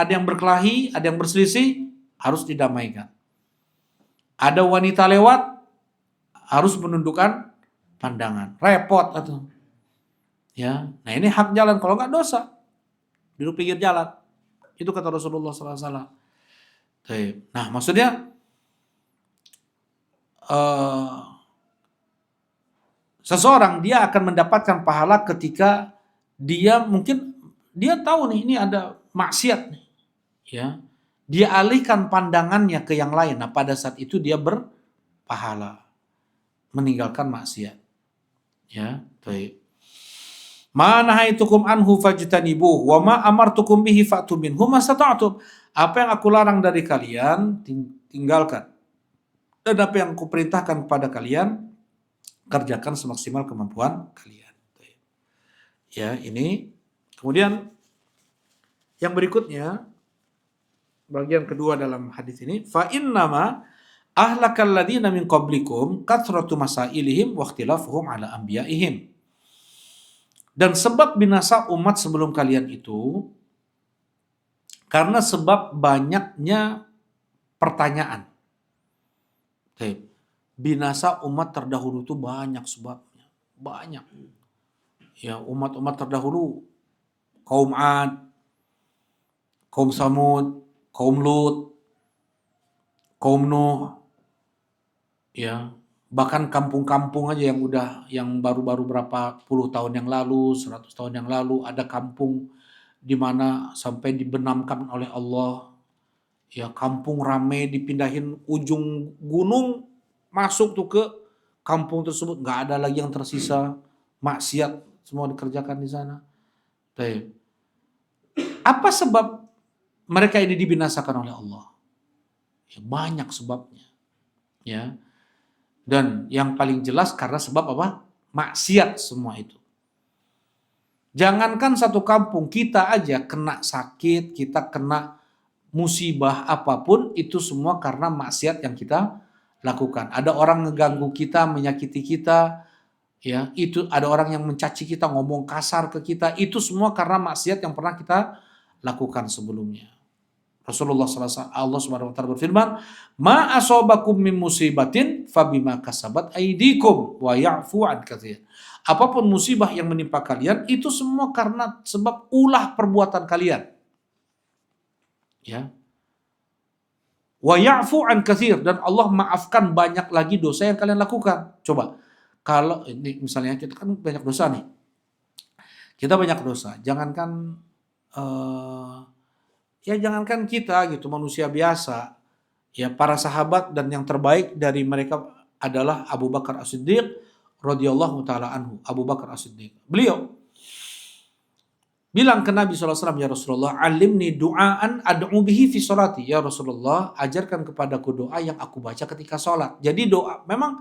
yang berkelahi, ada yang berselisih, harus didamaikan. Ada wanita lewat, harus menundukkan pandangan. Repot atau ya. Nah ini hak jalan, kalau nggak dosa. Duduk pinggir jalan. Itu kata Rasulullah SAW. Nah maksudnya seseorang dia akan mendapatkan pahala ketika dia tahu nih ini ada maksiat nih, ya. Dia alihkan pandangannya ke yang lain. Nah, pada saat itu dia berpahala meninggalkan maksiat. Ya, baik. Ma nahaitukum anhu fajtanibuh wa ma amartukum bihi fa'tu minhu mastata'tum. Apa yang aku larang dari kalian tinggalkan. Dan apa yang aku perintahkan kepada kalian kerjakan semaksimal kemampuan kalian. Ya, ini. Kemudian yang berikutnya bagian kedua dalam hadis ini, fa innama ahlakal ladzina min qablikum kathratu masailihim wa ikhtilafuhum ala anbiya'ihim. Dan sebab binasa umat sebelum kalian itu karena sebab banyaknya pertanyaan. Binasa umat terdahulu itu banyak sebabnya, banyak. Ya, umat-umat terdahulu, kaum Ad, kaum Samud, kaum Lut, kaum Nuh, ya, bahkan kampung-kampung aja yang baru-baru berapa puluh tahun yang lalu, 100 tahun yang lalu, ada kampung di mana sampai dibenamkan oleh Allah, ya, kampung rame, dipindahin ujung gunung, masuk tuh ke kampung tersebut, nggak ada lagi yang tersisa, maksiat semua dikerjakan di sana. Apa sebab mereka ini dibinasakan oleh Allah? Ya, banyak sebabnya. Ya. Dan yang paling jelas karena sebab apa? Maksiat semua itu. Jangankan satu kampung, kita aja kena sakit, kita kena musibah apapun, itu semua karena maksiat yang kita lakukan. Ada orang ngeganggu kita, menyakiti kita, ya, itu ada orang yang mencaci kita, ngomong kasar ke kita, itu semua karena maksiat yang pernah kita lakukan sebelumnya. Rasulullah SAW, Allah Subhanahu wa taala berfirman, "Ma asobakum min musibatin fabima kasabat aydikum wa ya'fu an katsir." Apapun musibah yang menimpa kalian itu semua karena sebab ulah perbuatan kalian. Ya. Wa ya'fu an katsir, dan Allah maafkan banyak lagi dosa yang kalian lakukan. Coba, kalau ini misalnya kita kan banyak dosa nih. Kita banyak dosa, jangankan kita gitu, manusia biasa, ya, para sahabat dan yang terbaik dari mereka adalah Abu Bakar As-Siddiq radhiyallahu taala anhu. Abu Bakar As-Siddiq, beliau bilang ke Nabi SAW, ya Rasulullah, alimni du'aan ad'u bihi fi sholati. Ya Rasulullah, ajarkan kepadaku doa yang aku baca ketika sholat. Jadi doa, memang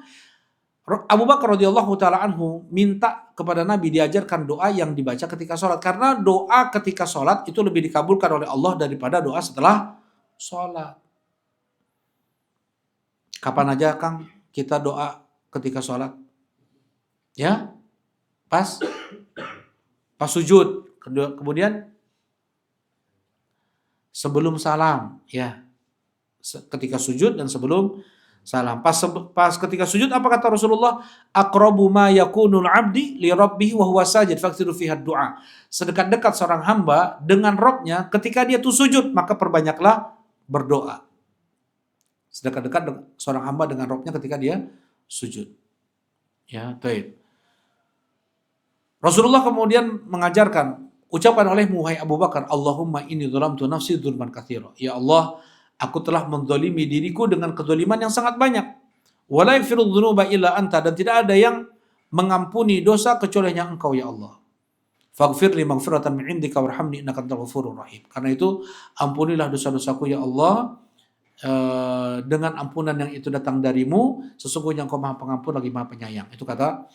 Abu Bakar radhiyallahu taala anhu minta kepada Nabi diajarkan doa yang dibaca ketika sholat, karena doa ketika sholat itu lebih dikabulkan oleh Allah daripada doa setelah sholat. Kapan aja Kang kita doa ketika sholat? Ya, pas sujud, kemudian sebelum salam, ya, ketika sujud dan sebelum salam. Pas ketika sujud apa kata Rasulullah? Aqrabu ma yakunul 'abdi li rabbih wa huwa sajid faksiru fiha du'a. Sedekat-dekat seorang hamba dengan Rabbnya ketika dia tuh sujud, maka perbanyaklah berdoa. Sedekat-dekat seorang hamba dengan Rabbnya ketika dia sujud. Ya, baik. Rasulullah kemudian mengajarkan, ucapan olehmu wahai Abu Bakar, Allahumma inni dzalamtu nafsi dzulman katsira. Ya Allah, aku telah menzalimi diriku dengan kezaliman yang sangat banyak. Wa la yaghfiru dzunuba illa anta, dan tidak ada yang mengampuni dosa kecuali hanya Engkau ya Allah. Faghfir li maghfiratan min indika warhamni innaka antal ghafurur rahim. Karena itu ampunilah dosa-dosaku ya Allah, dengan ampunan yang itu datang darimu, sesungguhnya Engkau Maha Pengampun lagi Maha Penyayang. Itu kata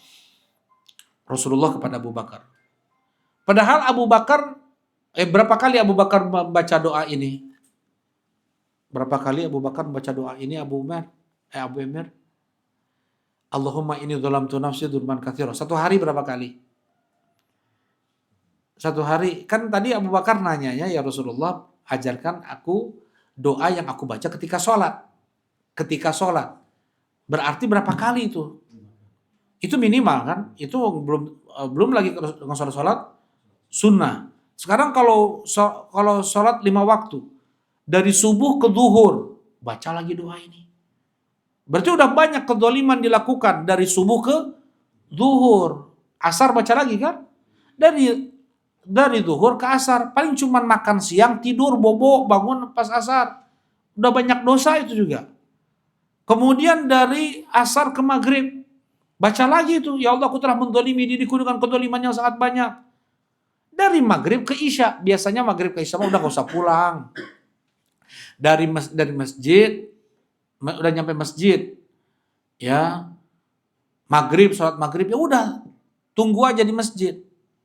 Rasulullah kepada Abu Bakar. Padahal Abu Bakar, berapa kali Abu Bakar membaca doa ini? Berapa kali Abu Bakar membaca doa ini, Abu Emir? Allahumma inni dzalamtu nafsi dzulman katsira. Satu hari berapa kali? Satu hari. Kan tadi Abu Bakar nanyanya, ya Rasulullah, ajarkan aku doa yang aku baca ketika sholat. Ketika sholat. Berarti berapa kali itu? Itu minimal kan? Itu belum lagi dengan sholat sunnah. Sekarang kalau sholat 5 waktu, dari subuh ke zuhur, baca lagi doa ini. Berarti udah banyak kedzaliman dilakukan dari subuh ke zuhur. Asar baca lagi kan? Dari zuhur ke asar, paling cuman makan siang, tidur, bobo, bangun pas asar. Udah banyak dosa itu juga. Kemudian dari asar ke maghrib, baca lagi itu, ya Allah aku telah menzalimi diriku dengan kezaliman yang sangat banyak. Dari maghrib ke isya, biasanya maghrib ke isya udah gak usah pulang. Dari masjid, udah nyampe masjid, ya maghrib, sholat maghrib, ya udah tunggu aja di masjid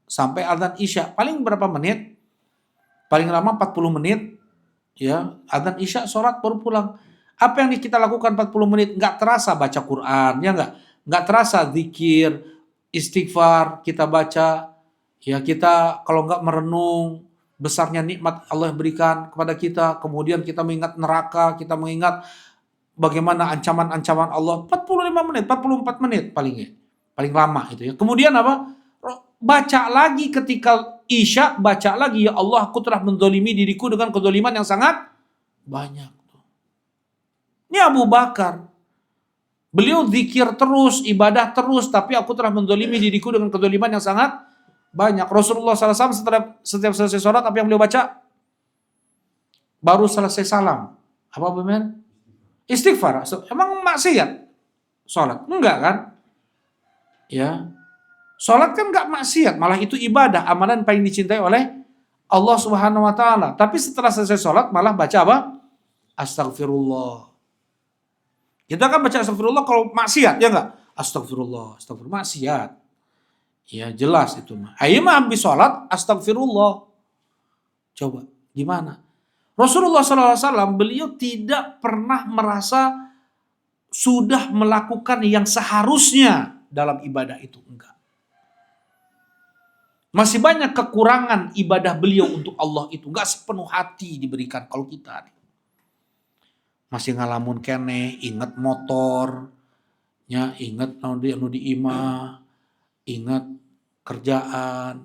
sampai adzan isya. Paling berapa menit? Paling lama 40 menit, ya adzan isya, sholat baru pulang. Apa yang kita lakukan 40 menit? Nggak terasa baca Quran, ya nggak terasa zikir, istighfar kita baca, ya kita kalau nggak merenung besarnya nikmat Allah berikan kepada kita, kemudian kita mengingat neraka, kita mengingat bagaimana ancaman-ancaman Allah, 45 menit, 44 menit paling lama itu ya. Kemudian apa? Baca lagi ketika isya, baca lagi, ya Allah aku telah menzalimi diriku dengan kezaliman yang sangat banyak. Ini Abu Bakar. Beliau zikir terus, ibadah terus, tapi aku telah menzalimi diriku dengan kezaliman yang sangat banyak. Rasulullah SAW setiap selesai sholat, apa yang beliau baca? Baru selesai salam. Apa benar? Istighfar. Emang maksiat sholat? Enggak kan? Ya. Sholat kan enggak maksiat, malah itu ibadah, amalan paling dicintai oleh Allah Subhanahu wa taala. Tapi setelah selesai sholat malah baca apa? Astagfirullah. Kita kan baca astagfirullah kalau maksiat, ya enggak? Astagfirullah, maksiat. Ya jelas itu mah. Ayo mah habis sholat, astagfirullah. Coba, gimana? Rasulullah SAW beliau tidak pernah merasa sudah melakukan yang seharusnya dalam ibadah itu. Enggak. Masih banyak kekurangan ibadah beliau untuk Allah itu. Enggak sepenuh hati diberikan kalau kita nih. Masih ngalamun kene, ingat motor, ya ingat anu di imah, ingat kerjaan,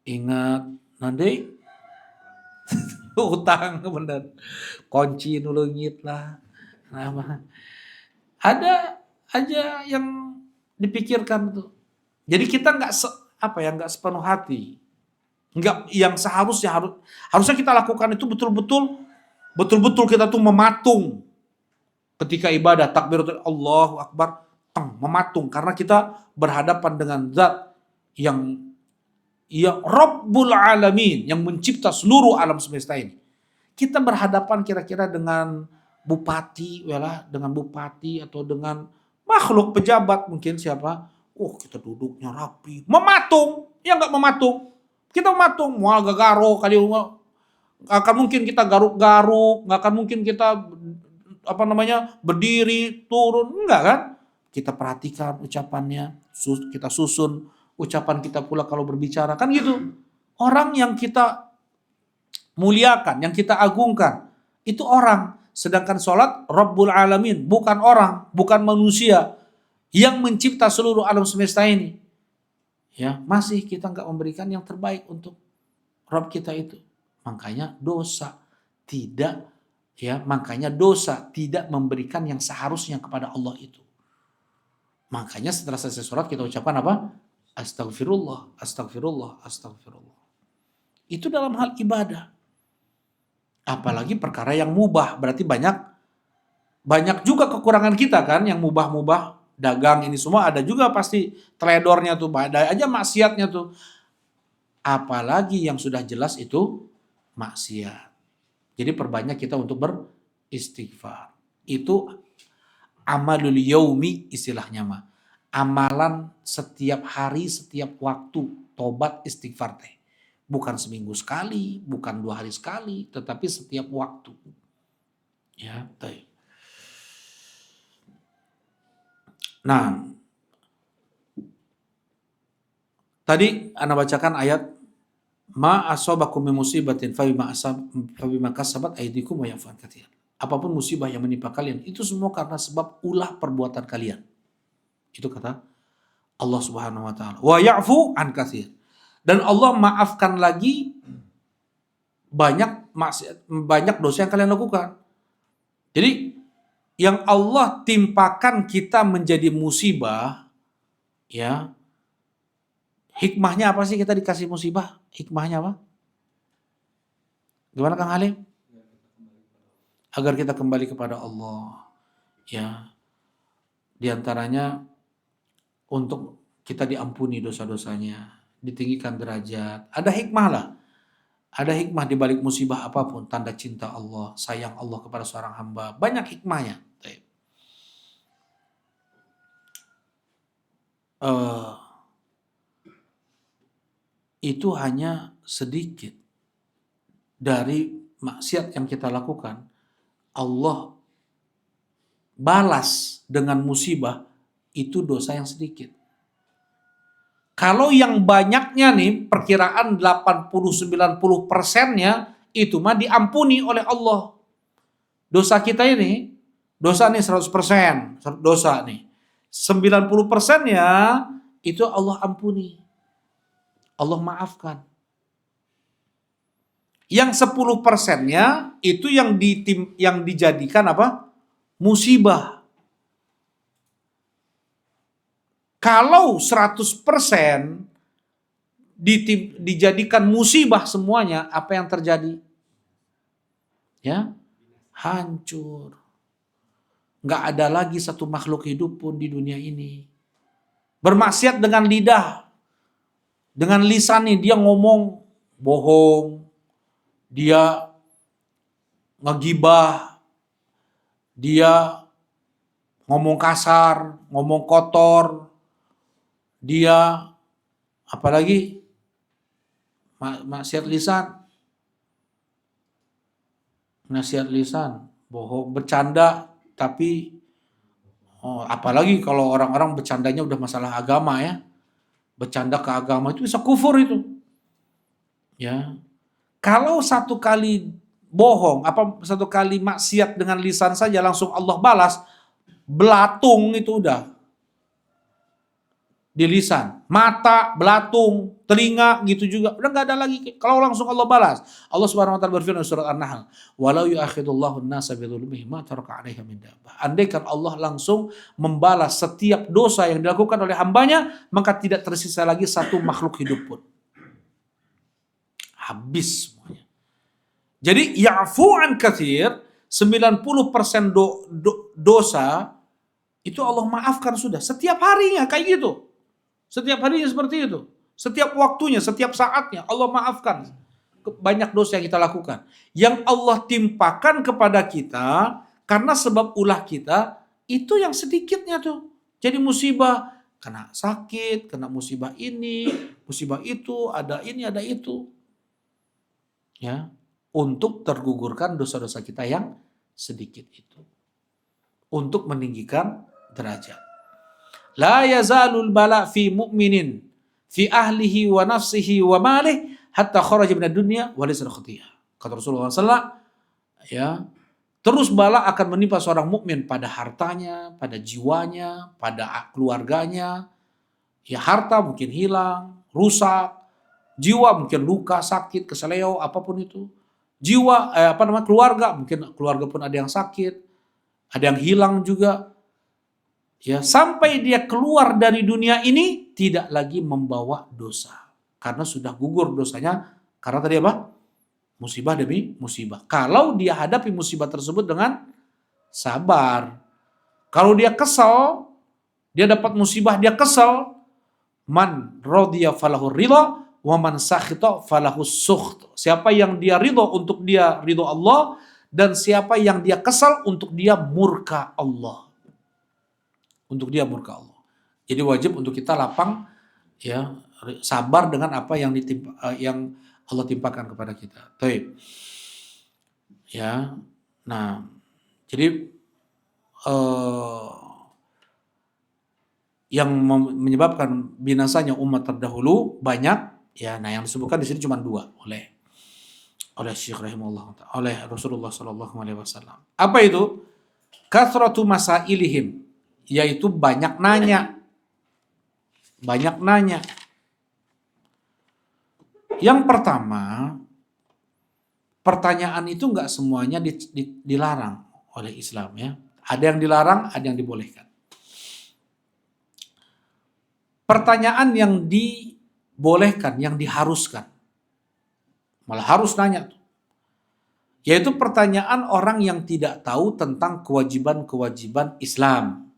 ingat nanti utang bener, kunci nulungit lah, nah, ada aja yang dipikirkan tuh. Jadi kita nggak sepenuh hati, nggak yang harusnya kita lakukan itu betul-betul kita tuh mematung ketika ibadah, takbiratul Allahu Akbar, mematung karena kita berhadapan dengan zat yang ya Rabbul Alamin, yang mencipta seluruh alam semesta ini. Kita berhadapan kira-kira dengan bupati, dengan bupati atau dengan makhluk pejabat mungkin siapa. Kita duduknya rapi, mematung, ya nggak mematung. Kita mematung, mau agak garo kali, nggak akan mungkin kita garuk-garuk, nggak akan mungkin kita berdiri turun, enggak kan? Kita perhatikan ucapannya, kita susun ucapan kita pula kalau berbicara, kan gitu. Orang yang kita muliakan, yang kita agungkan, itu orang. Sedangkan sholat Rabbul Alamin, bukan orang, bukan manusia, yang mencipta seluruh alam semesta ini. Ya, masih kita nggak memberikan yang terbaik untuk Rabb kita itu. Makanya dosa tidak memberikan yang seharusnya kepada Allah itu. Makanya setelah selesai sholat kita ucapkan apa? Astagfirullah, astagfirullah, astagfirullah. Itu dalam hal ibadah. Apalagi perkara yang mubah, berarti banyak juga kekurangan kita kan, yang mubah-mubah, dagang ini semua ada juga pasti teledornya tuh, ada aja maksiatnya tuh. Apalagi yang sudah jelas itu maksiat. Jadi perbanyak kita untuk beristighfar. Itu amalul yaumi istilahnya mah. Amalan setiap hari, setiap waktu, tobat istighfar teh. Bukan seminggu sekali, bukan 2 hari sekali, tetapi setiap waktu. Ya, baik. Nah, tadi Anda bacakan ayat ma asabakum min musibatin fa bima kasabat aydikum wa ya'fu an katsir. Apapun musibah yang menimpa kalian, itu semua karena sebab ulah perbuatan kalian. Itu kata Allah Subhanahu wa taala. Wa ya'fu an katsir. Dan Allah maafkan lagi banyak dosa yang kalian lakukan. Jadi yang Allah timpakan kita menjadi musibah, ya, hikmahnya apa sih kita dikasih musibah? Hikmahnya apa? Gimana Kang Halim? Agar kita kembali kepada Allah. Ya. Di antaranya untuk kita diampuni dosa-dosanya, ditinggikan derajat. Ada hikmah lah. Ada hikmah di balik musibah apapun, tanda cinta Allah, sayang Allah kepada seorang hamba. Banyak hikmahnya. Itu hanya sedikit dari maksiat yang kita lakukan. Allah balas dengan musibah, itu dosa yang sedikit. Kalau yang banyaknya nih, perkiraan 80-90%-nya, itu mah diampuni oleh Allah. Dosa kita ini, dosa nih 100%, dosa nih. 90%-nya, itu Allah ampuni. Allah maafkan. Yang 10%-nya, itu yang dijadikan apa? Musibah. Kalau 100% dijadikan musibah semuanya, apa yang terjadi? Ya, hancur. Nggak ada lagi satu makhluk hidup pun di dunia ini. Bermaksiat dengan lidah. Dengan lisan nih, dia ngomong bohong. Dia ngegibah. Dia ngomong kasar, ngomong kotor. Dia apalagi maksiat lisan, bohong, bercanda, tapi apalagi kalau orang-orang bercandanya udah masalah agama ya, bercanda ke agama itu bisa kufur itu. Ya, kalau satu kali bohong, satu kali maksiat dengan lisan saja langsung Allah balas, belatung itu udah. Di lisan, mata, belatung, telinga gitu juga. Udah nggak ada lagi. Kalau langsung Allah balas. Allah Subhanahu wa taala berfirman surat An-Nahl, "Walau yu'akhidullahu an-nasa bi dzulmihim ma taraka 'alaiha min dabbah." Andaikan Allah langsung membalas setiap dosa yang dilakukan oleh hambanya, maka tidak tersisa lagi satu makhluk hidup pun. Habis semuanya. Jadi ya'fu an katsir, 90% dosa itu Allah maafkan sudah. Setiap harinya kayak gitu. Setiap harinya seperti itu. Setiap waktunya, setiap saatnya Allah maafkan. Banyak dosa yang kita lakukan. Yang Allah timpakan kepada kita karena sebab ulah kita itu yang sedikitnya tuh. Jadi musibah, kena sakit, kena musibah ini, musibah itu, ada ini, ada itu. Ya, untuk tergugurkan dosa-dosa kita yang sedikit itu. Untuk meninggikan derajat. La yazalul bala fi mu'minin fi ahlihi wa nafsihi wa malih hatta kharaja minad dunya wa laysa khatiyah. Kata Rasulullah SAW, ya, terus bala akan menimpa seorang mukmin pada hartanya, pada jiwanya, pada keluarganya. Ya, harta mungkin hilang, rusak, jiwa mungkin luka, sakit, keseleo, apapun itu. Jiwa, keluarga, mungkin keluarga pun ada yang sakit, ada yang hilang juga. Ya, sampai dia keluar dari dunia ini tidak lagi membawa dosa. Karena sudah gugur dosanya. Karena tadi apa? Musibah demi musibah. Kalau dia hadapi musibah tersebut dengan sabar. Kalau dia kesal, dia dapat musibah, dia kesal. Man radiya falahu ridha wa man sakhita falahu sukht. Siapa yang dia ridho untuk dia ridho Allah, dan siapa yang dia kesal untuk dia murka Allah. Untuk dia murka Allah. Jadi wajib untuk kita lapang, ya, sabar dengan apa yang yang Allah timpakan kepada kita. Baik. Ya. Nah, jadi yang menyebabkan binasanya umat terdahulu banyak, ya. Nah, yang disebutkan di sini cuma 2 oleh Syekh rahimahullah, oleh Rasulullah sallallahu alaihi wasallam. Apa itu? Kathratu masailihim, yaitu banyak nanya. Banyak nanya. Yang pertama, pertanyaan itu enggak semuanya dilarang oleh Islam, ya. Ada yang dilarang, ada yang dibolehkan. Pertanyaan yang dibolehkan, yang diharuskan, malah harus nanya, yaitu pertanyaan orang yang tidak tahu tentang kewajiban-kewajiban Islam.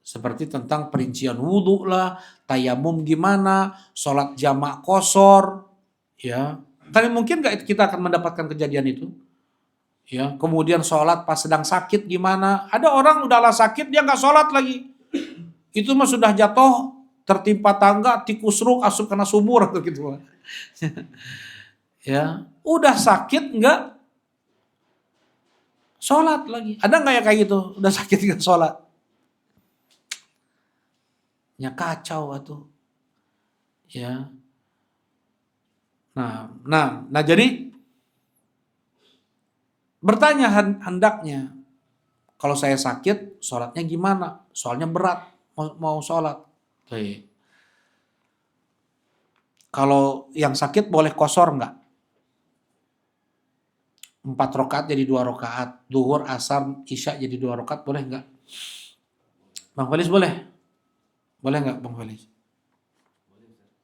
Seperti tentang perincian wudhu lah, tayamum gimana, sholat jamak qashar, ya. Tapi mungkin nggak kita akan mendapatkan kejadian itu? Ya, kemudian sholat pas sedang sakit gimana? Ada orang udahlah sakit dia nggak sholat lagi. Itu mah sudah jatuh, tertimpa tangga, tikus ruk, asup kena sumur atau gitu. Ya, udah sakit nggak sholat lagi. Ada nggak ya kayak gitu? Udah sakit nggak sholat? Ya kacau atuh. Ya. Nah jadi bertanya hendaknya, kalau saya sakit sholatnya gimana? Soalnya berat mau sholat. Baik. Kalau yang sakit boleh qashar nggak? 4 rakaat jadi 2 rakaat, duhur, asar, isya jadi 2 rakaat, boleh nggak? Bang Felis boleh? Boleh nggak Bang Felis?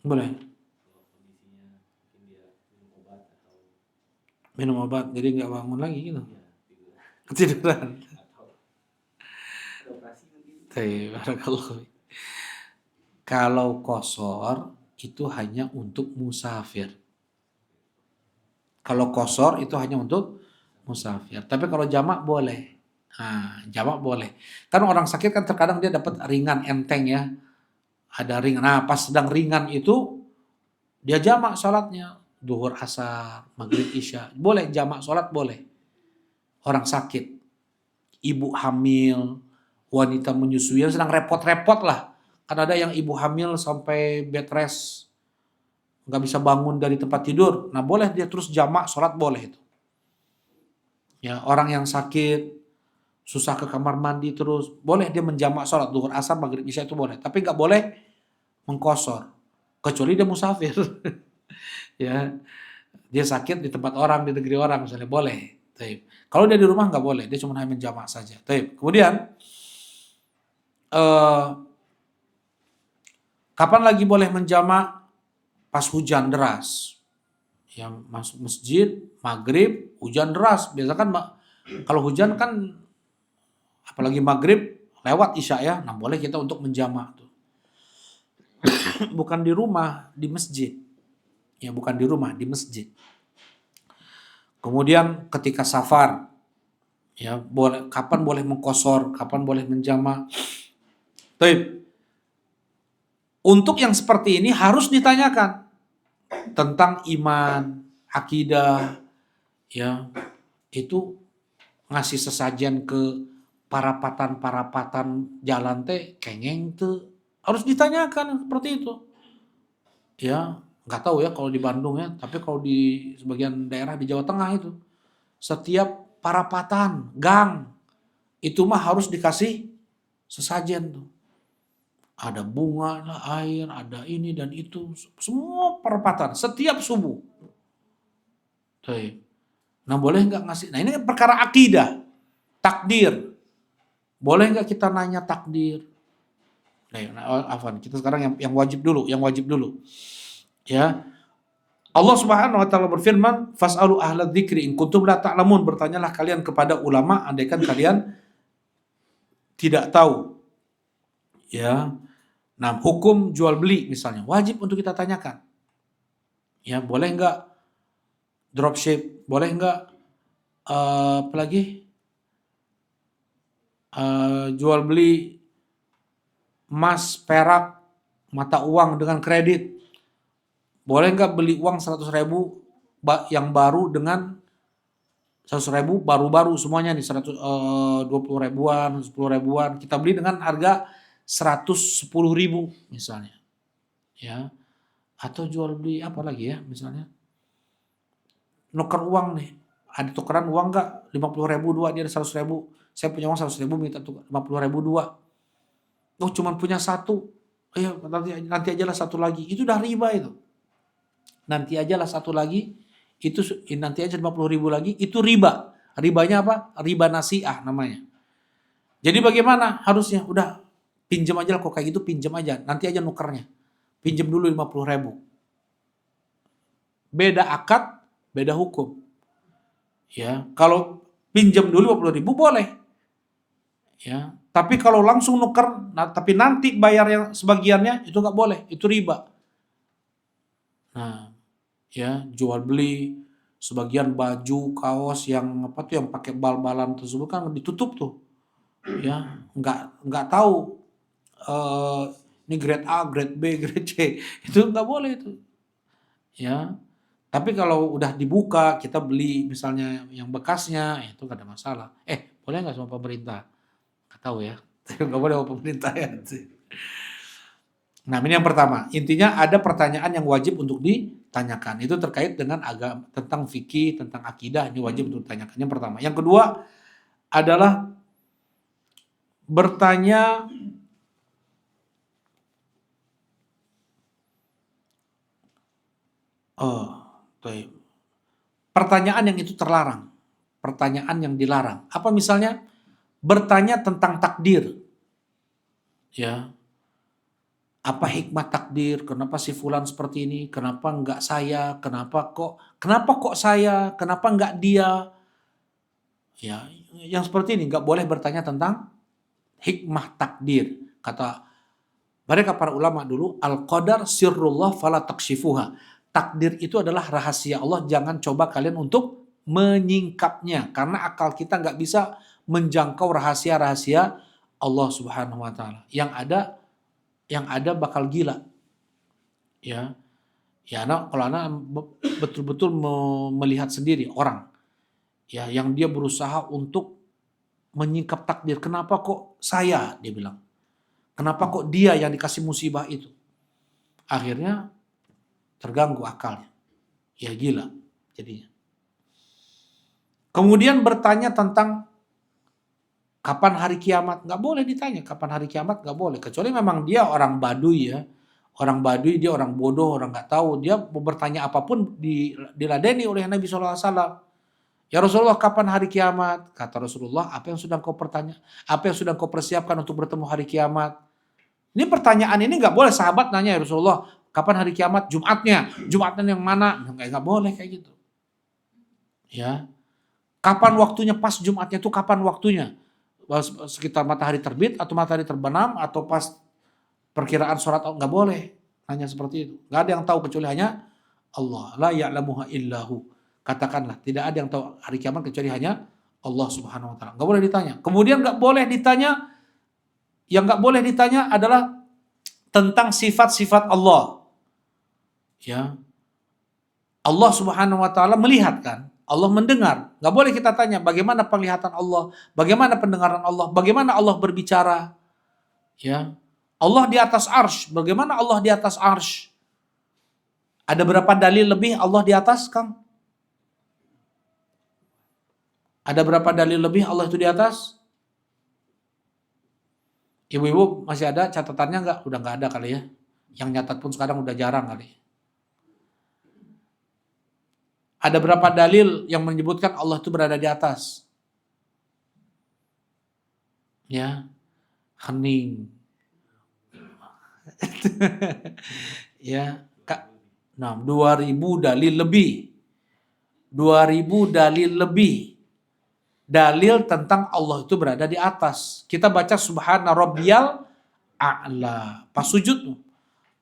Boleh. Minum obat, jadi nggak bangun lagi gitu. Ketiduran. Kalau qashar itu hanya untuk musafir. Kalau qashar itu hanya untuk musafir. Tapi kalau jamak boleh. Nah, jamak boleh. Kan orang sakit kan terkadang dia dapat ringan, enteng, ya. Ada ringan. Nah, pas sedang ringan itu dia jamak sholatnya. Duhur, asar, maghrib, isya. Boleh jamak sholat, boleh. Orang sakit, ibu hamil, wanita menyusui, yang sedang repot-repot lah. Kan ada yang ibu hamil sampai bed rest, nggak bisa bangun dari tempat tidur. Nah, boleh dia terus jamak sholat, boleh itu. Ya, orang yang sakit, susah ke kamar mandi terus, boleh dia menjamak sholat duhur, asar, maghrib, isya, itu boleh. Tapi nggak boleh mengqashar, kecuali dia musafir. Ya, dia sakit di tempat orang, di negeri orang misalnya, boleh. Taib. Kalau dia di rumah nggak boleh, dia cuma hanya menjamak saja. Taib. Kemudian kapan lagi boleh menjamak? Pas hujan deras. Yang masuk masjid, maghrib, hujan deras. Biasa kan kalau hujan kan, apalagi maghrib, lewat isya, ya. Nah, boleh kita untuk menjamak tuh. bukan di rumah, di masjid. Ya, bukan di rumah, di masjid. Kemudian ketika safar, ya kapan boleh mengkosor, kapan boleh menjama. Baik. Untuk yang seperti ini harus ditanyakan tentang iman, akidah, ya itu ngasih sesajen ke parapatan jalan teh kengeng tuh harus ditanyakan seperti itu. Ya nggak tahu ya kalau di Bandung ya, tapi kalau di sebagian daerah di Jawa Tengah itu setiap parapatan gang itu mah harus dikasih sesajen tuh. Ada bunga, ada air, ada ini dan itu, semua perempatan setiap subuh. Tuh. Nah boleh nggak ngasih? Nah ini perkara akidah, takdir. Boleh nggak kita nanya takdir? Nah, Afwan, kita sekarang yang wajib dulu, yang wajib dulu. Ya, Allah Subhanahu wa taala berfirman, "Fas'alu ahla dzikri in kuntum la ta'lamun." Bertanyalah kalian kepada ulama andaikan kalian tidak tahu. Ya. Nah, hukum jual beli misalnya wajib untuk kita tanyakan. Ya, boleh nggak dropship? Boleh nggak apa lagi? Jual beli emas, perak, mata uang dengan kredit. Boleh nggak beli uang 100.000 yang baru dengan 100.000 baru-baru semuanya nih 20 ribuan, 10 ribuan. Kita beli dengan harga 110.000 misalnya. Ya. Atau jual beli apa lagi ya misalnya. Nuker uang nih. Ada tukeran uang nggak? 50.000 dua, dia ada 100.000. Saya punya uang 100.000 minta 50.000 dua. Oh cuma punya satu. Ya nanti aja lah satu lagi. Itu udah riba itu. Nanti aja lah satu lagi. Itu nanti aja 50.000 lagi. Itu riba. Ribanya apa? Riba nasi'ah namanya. Jadi bagaimana? Harusnya udah pinjam aja lah kok kayak gitu, pinjam aja. Nanti aja nukernya. Pinjam dulu 50.000. Beda akad, beda hukum. Ya, kalau pinjam dulu 50.000 boleh. Ya, tapi kalau langsung nuker, nah, tapi nanti bayar yang sebagiannya itu nggak boleh, itu riba. Nah, ya jual beli sebagian baju, kaos yang apa tuh yang pakai bal-balan tersebut kan ditutup tuh, ya nggak tahu ini grade A, grade B, grade C itu nggak boleh itu, ya. Tapi kalau udah dibuka kita beli misalnya yang bekasnya itu nggak ada masalah. Boleh nggak sama pemerintah? Nggak tahu ya. Nggak boleh sama pemerintah ya. Nah ini yang pertama. Intinya ada pertanyaan yang wajib untuk ditanyakan. Itu terkait dengan agama, tentang fikih, tentang akidah. Ini wajib untuk ditanyakan. Yang pertama. Yang kedua adalah bertanya pertanyaan yang itu terlarang. Pertanyaan yang dilarang. Apa misalnya? Bertanya tentang takdir. Ya, apa hikmah takdir? Kenapa si fulan seperti ini? Kenapa enggak saya? Kenapa kok saya? Kenapa enggak dia? Ya, yang seperti ini enggak boleh bertanya tentang hikmah takdir. Kata mereka para ulama dulu, al-qadar sirrullah fala takshifuha. Takdir itu adalah rahasia Allah, jangan coba kalian untuk menyingkapnya karena akal kita enggak bisa menjangkau rahasia-rahasia Allah Subhanahu wa taala. Yang ada bakal gila. Ya. Ya, kalau anak betul-betul melihat sendiri orang ya yang dia berusaha untuk menyingkap takdir. Kenapa kok saya? Dia bilang. Kenapa kok dia yang dikasih musibah itu? Akhirnya terganggu akalnya. Ya gila jadinya. Kemudian bertanya tentang kapan hari kiamat. Nggak boleh ditanya kapan hari kiamat, nggak boleh. Kecuali memang dia orang Baduy ya. Orang Baduy, dia orang bodoh, orang nggak tahu. Dia mau bertanya apapun diladeni oleh Nabi SAW. Ya Rasulullah, kapan hari kiamat? Kata Rasulullah, apa yang sudah kau pertanya? Apa yang sudah kau persiapkan untuk bertemu hari kiamat? Ini pertanyaan ini nggak boleh sahabat nanya, ya Rasulullah, kapan hari kiamat? Jumatnya. Jumatnya yang mana? Nggak boleh kayak gitu. Ya. Kapan waktunya pas Jumatnya itu kapan waktunya? Sekitar matahari terbit atau matahari terbenam atau pas perkiraan sholat nggak boleh hanya seperti itu. Nggak ada yang tahu kecuali hanya Allah. La ya'lamuha illahu. Katakanlah tidak ada yang tahu hari kiamat kecuali hanya Allah Subhanahu wa taala. Nggak boleh ditanya. Kemudian nggak boleh ditanya, yang nggak boleh ditanya adalah tentang sifat-sifat Allah. Ya. Allah Subhanahu wa taala melihat kan? Allah mendengar. Nggak boleh kita tanya bagaimana penglihatan Allah, bagaimana pendengaran Allah, bagaimana Allah berbicara. Ya. Allah di atas arsy. Bagaimana Allah di atas arsy? Ada berapa dalil lebih Allah di atas, Kang? Ada berapa dalil lebih Allah itu di atas? Ibu-ibu masih ada catatannya nggak? Udah nggak ada kali ya. Yang nyatat pun sekarang udah jarang kali. Ada berapa dalil yang menyebutkan Allah itu berada di atas? Ya, hening. Ya, Kak. Nah, 2000 dalil lebih. 2000 dalil lebih. Dalil tentang Allah itu berada di atas. Kita baca subhana rabbiyal a'la. Pas sujud,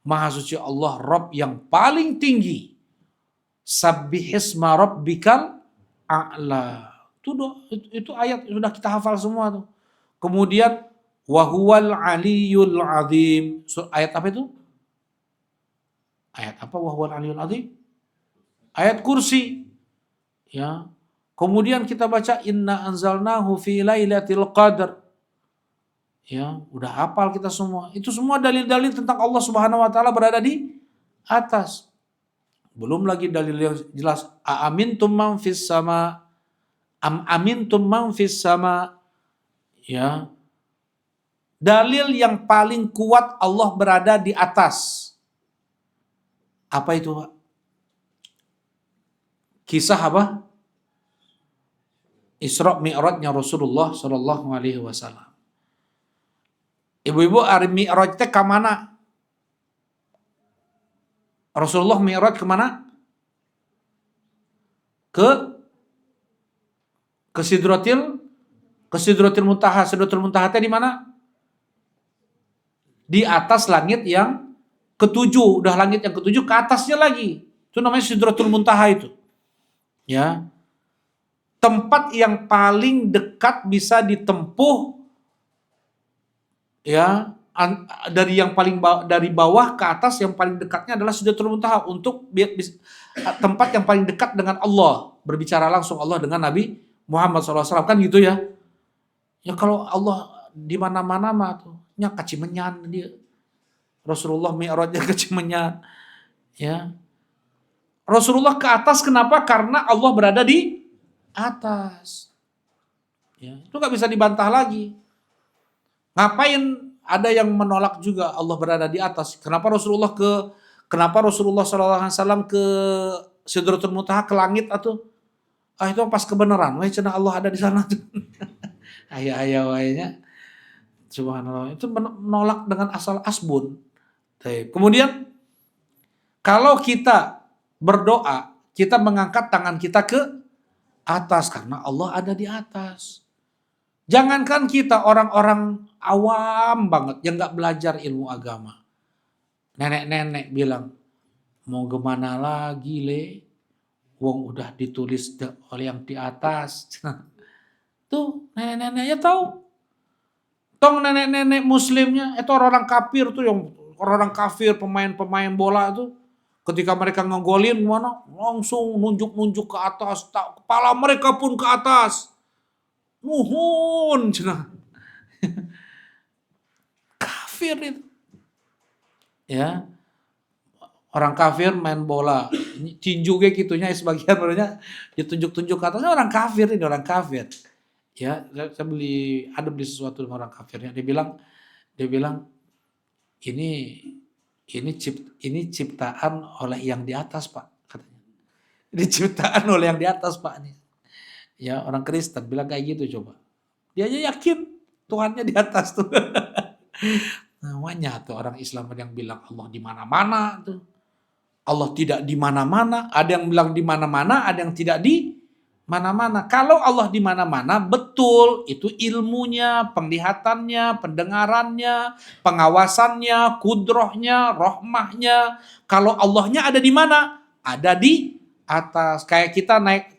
maha suci Allah Rabb yang paling tinggi. Sabbihisma rabbikal a'la. Itu ayat sudah kita hafal semua tuh. Kemudian wahuwal aliyul azim. Ayat apa itu? Ayat apa wahuwal aliyul azim? Ayat kursi. Ya. Kemudian kita baca inna anzalnahu fi lailatul qadar. Ya, udah hafal kita semua. Itu semua dalil-dalil tentang Allah Subhanahu wa taala berada di atas. Belum lagi dalil yang jelas amintum man fis sama amintum man fis sama. Ya. Dalil yang paling kuat Allah berada di atas. Apa itu, Pak? Kisah apa? Isra Mi'rajnya Rasulullah Shallallahu alaihi wasallam. Ibu-ibu, hari Mi'raj teh ke mana? Rasulullah Mi'raj kemana? Ke Sidratil Muntaha. Sidratil Muntaha teh di mana? Di atas langit yang ketujuh. Udah langit yang ketujuh, ke atasnya lagi. Itu namanya Sidratul Muntaha itu. Ya. Tempat yang paling dekat bisa ditempuh ya dari yang paling dari bawah ke atas, yang paling dekatnya adalah Sidratul Muntaha untuk tempat yang paling dekat dengan Allah, berbicara langsung Allah dengan Nabi Muhammad SAW kan gitu ya. Ya kalau Allah di mana-mana mah tuh nya kacimenyan dia. Rasulullah Mi'rajnya kacimenyan. Ya. Rasulullah ke atas kenapa? Karena Allah berada di atas. Ya, itu nggak bisa dibantah lagi. Ngapain ada yang menolak juga Allah berada di atas? Kenapa Rasulullah SAW ke Sidratul Muntaha, ke langit atau itu pas kebenaran. Wah, cenah Allah ada di sana. Ayah wahnya. Subhanallah. Itu menolak dengan asal asbun. Kemudian kalau kita berdoa, kita mengangkat tangan kita ke atas karena Allah ada di atas. Jangankan kita, orang-orang awam banget yang nggak belajar ilmu agama, nenek-nenek bilang mau gimana lagi le, wong udah ditulis oleh yang di atas. Tuh nenek-neneknya tahu. Tong nenek-nenek muslimnya itu orang-orang kafir tuh, yang orang-orang kafir pemain-pemain bola tuh. Ketika mereka ngegolin mana langsung nunjuk-nunjuk ke atas, kepala mereka pun ke atas. Nuhun cenah. Kafir itu. Ya. Orang kafir main bola. Tinju kayak gitunya sebagian orangnya ditunjuk-tunjuk ke atasnya, orang kafir ini, orang kafir. Ya, saya beli sesuatu dengan orang kafirnya. Dia bilang ini ciptaan oleh yang di atas, Pak, katanya. Ini ciptaan oleh yang di atas, Pak, nih. Ya, orang Kristen bilang kayak gitu coba. Dia aja yakin Tuhannya di atas tuh. Namanya tuh orang Islam yang bilang Allah di mana-mana tuh. Allah tidak di mana-mana, ada yang bilang di mana-mana, ada yang tidak di mana-mana. Kalau Allah di mana-mana, betul itu ilmunya, penglihatannya, pendengarannya, pengawasannya, kudrohnya, rohmahnya. Kalau Allahnya ada di mana? Ada di atas. Kayak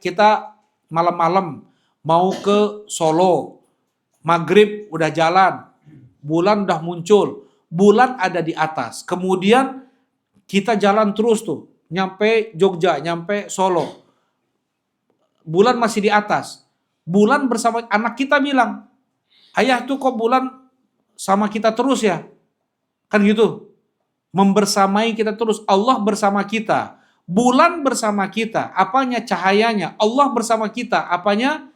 kita malam-malam mau ke Solo, maghrib udah jalan, bulan udah muncul, bulan ada di atas. Kemudian kita jalan terus tuh, nyampe Jogja, nyampe Solo. Bulan masih di atas. Bulan bersama anak kita bilang, ayah tuh kok bulan sama kita terus ya? Kan gitu. Membersamai kita terus. Allah bersama kita. Bulan bersama kita. Apanya? Cahayanya. Allah bersama kita. Apanya?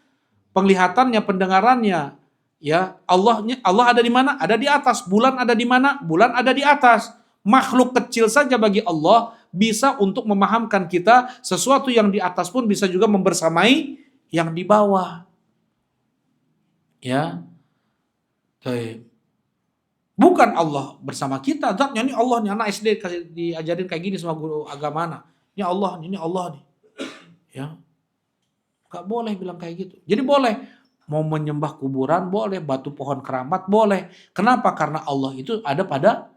Penglihatannya, pendengarannya. Ya, Allah ada di mana? Ada di atas. Bulan ada di mana? Bulan ada di atas. Makhluk kecil saja bagi Allah bisa untuk memahamkan kita sesuatu yang di atas pun bisa juga membersamai yang di bawah. Ya. Bukan Allah bersama kita. Zatnya ini Allah nih, anak SD diajarin kayak gini sama guru agama anak. Ini Allah nih. Ya. Gak boleh bilang kayak gitu. Jadi boleh mau menyembah kuburan boleh, batu pohon keramat boleh. Kenapa? Karena Allah itu ada pada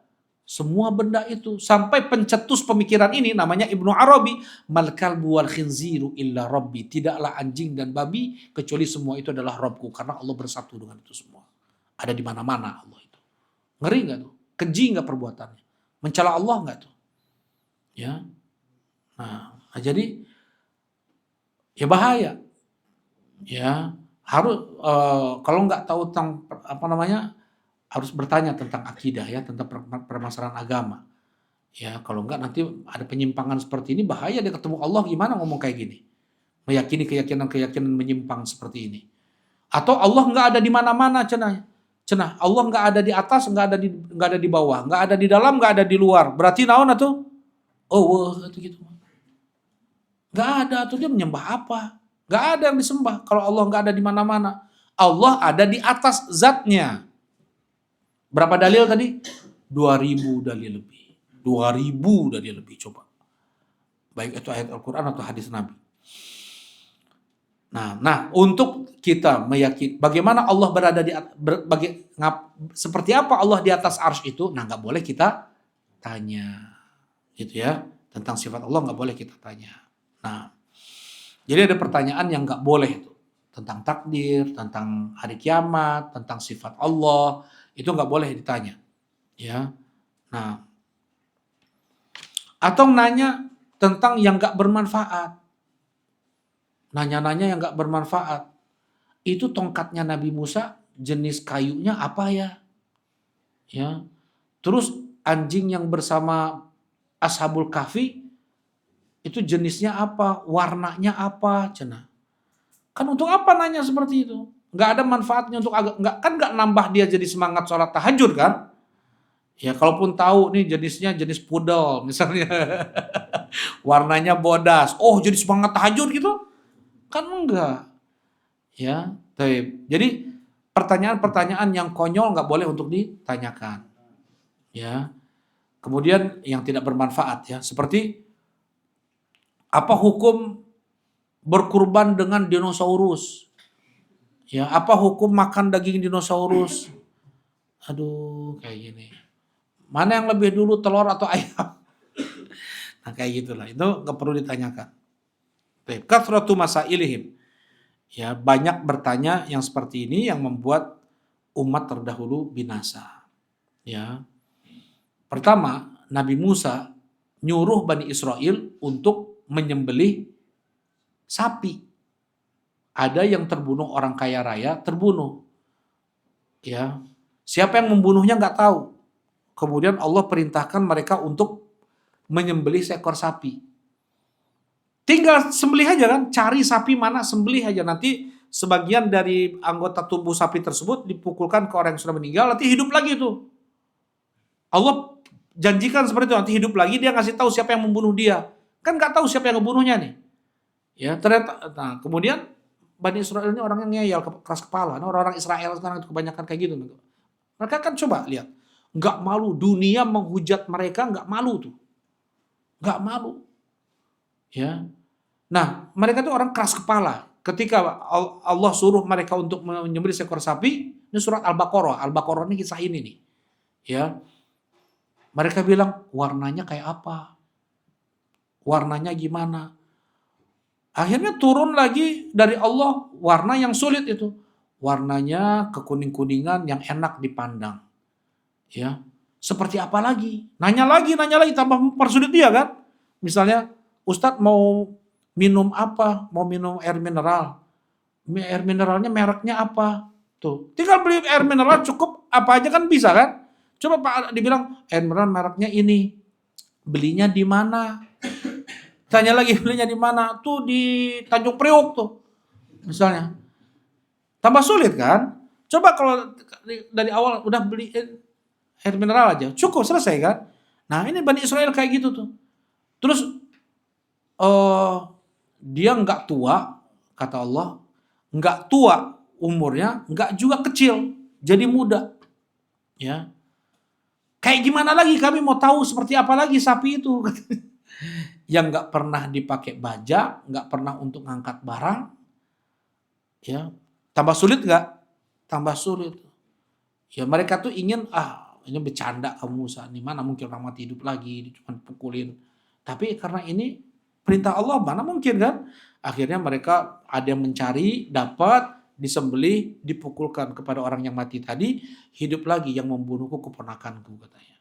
semua benda itu. Sampai pencetus pemikiran ini namanya Ibnu Arabi. Mal kalbu wal khinziru illa rabbi. Tidaklah anjing dan babi kecuali semua itu adalah Rabbku. Karena Allah bersatu dengan itu semua. Ada di mana-mana Allah itu. Ngeri gak tuh? Keji gak perbuatannya? Mencela Allah gak tuh? Ya. Nah jadi ya bahaya. Ya. Harus kalau nggak tahu tentang harus bertanya tentang akidah ya, tentang permasalahan agama. Ya, kalau enggak nanti ada penyimpangan seperti ini bahaya dia ketemu Allah gimana ngomong kayak gini. Meyakini keyakinan-keyakinan menyimpang seperti ini. Atau Allah enggak ada di mana-mana cenah. Allah enggak ada di atas, enggak ada di bawah, enggak ada di dalam, enggak ada di luar. Berarti naon atuh? Oh, itu gitu. Enggak ada atuh dia menyembah apa? Enggak ada yang disembah kalau Allah enggak ada di mana-mana. Allah ada di atas zatnya. Berapa dalil tadi? 2000 dalil lebih. 2000 dalil lebih coba. Baik itu ayat Al-Quran atau hadis Nabi. Nah, untuk kita meyakini bagaimana Allah berada seperti apa Allah di atas arsy itu, nggak boleh kita tanya, gitu ya. Tentang sifat Allah nggak boleh kita tanya. Nah, jadi ada pertanyaan yang nggak boleh itu tentang takdir, tentang hari kiamat, tentang sifat Allah. Itu nggak boleh ditanya, ya. Nah, atau nanya tentang yang nggak bermanfaat, nanya-nanya yang nggak bermanfaat. Itu tongkatnya Nabi Musa, jenis kayunya apa ya? Ya, terus anjing yang bersama Ashabul Kahfi itu jenisnya apa, warnanya apa, cenah. Kan untuk apa nanya seperti itu? Nggak ada manfaatnya untuk nggak nambah dia jadi semangat sholat tahajud kan? Ya kalaupun tahu nih jenisnya jenis poodle misalnya, warnanya bodas, oh jadi semangat tahajud gitu? Kan enggak. Ya, jadi pertanyaan-pertanyaan yang konyol nggak boleh untuk ditanyakan. Ya, kemudian yang tidak bermanfaat ya, seperti apa hukum berkurban dengan dinosaurus? Ya, apa hukum makan daging dinosaurus? Aduh, kayak gini. Mana yang lebih dulu, telur atau ayam? Nah, kayak gitulah. Itu nggak perlu ditanyakan. Kathratu masailihim. Ya, banyak bertanya yang seperti ini yang membuat umat terdahulu binasa. Ya. Pertama, Nabi Musa nyuruh Bani Israel untuk menyembelih sapi. Ada yang terbunuh, orang kaya raya terbunuh. Ya, siapa yang membunuhnya nggak tahu. Kemudian Allah perintahkan mereka untuk menyembelih seekor sapi. Tinggal sembelih aja kan, cari sapi mana, sembelih aja. Nanti sebagian dari anggota tubuh sapi tersebut dipukulkan ke orang yang sudah meninggal, nanti hidup lagi itu. Allah janjikan seperti itu, nanti hidup lagi, dia ngasih tahu siapa yang membunuh dia. Kan nggak tahu siapa yang membunuhnya nih. Ya, ternyata, nah kemudian Bani Israel ini orang yang ngeyel, keras kepala. Nah, orang-orang Israel sekarang itu kebanyakan kayak gitu. Mereka kan coba lihat, nggak malu, dunia menghujat mereka nggak malu tuh, nggak malu. Ya, nah mereka tuh orang keras kepala. ketika Allah suruh mereka untuk menyembelih seekor sapi, ini surat Al-Baqarah. Al-Baqarah ini kisah ini nih. Ya. Mereka bilang, warnanya kayak apa? Warnanya gimana? Akhirnya turun lagi dari Allah warna yang sulit itu. Warnanya kekuning-kuningan yang enak dipandang. Ya. Seperti apa lagi? Nanya lagi, tambah mempersulit dia kan? Misalnya, Ustadz mau minum apa? Mau minum air mineral. Air mineralnya mereknya apa? Tuh, tinggal beli air mineral cukup apa aja kan bisa kan? Coba Pak dibilang air mineral mereknya ini. Belinya di mana? Tanya lagi belinya di mana? Tuh di Tanjung Priok tuh. Misalnya. Tambah sulit kan? Coba kalau dari awal udah beli air mineral aja, cukup selesai kan? Nah, ini Bani Israel kayak gitu tuh. Terus dia nggak tua, kata Allah, nggak tua umurnya, nggak juga kecil, jadi muda. Ya, kayak gimana lagi kami mau tahu seperti apa lagi sapi itu? Yang nggak pernah dipakai baja, nggak pernah untuk ngangkat barang, ya tambah sulit nggak? Tambah sulit. Ya mereka tuh ingin ini bercanda kamu Musa, nih mana mungkin orang mati hidup lagi, cuma pukulin. Tapi karena ini perintah Allah, mana mungkin kan? Akhirnya mereka ada yang mencari, dapat, disembelih, dipukulkan kepada orang yang mati tadi, hidup lagi yang membunuhku keponakanku katanya.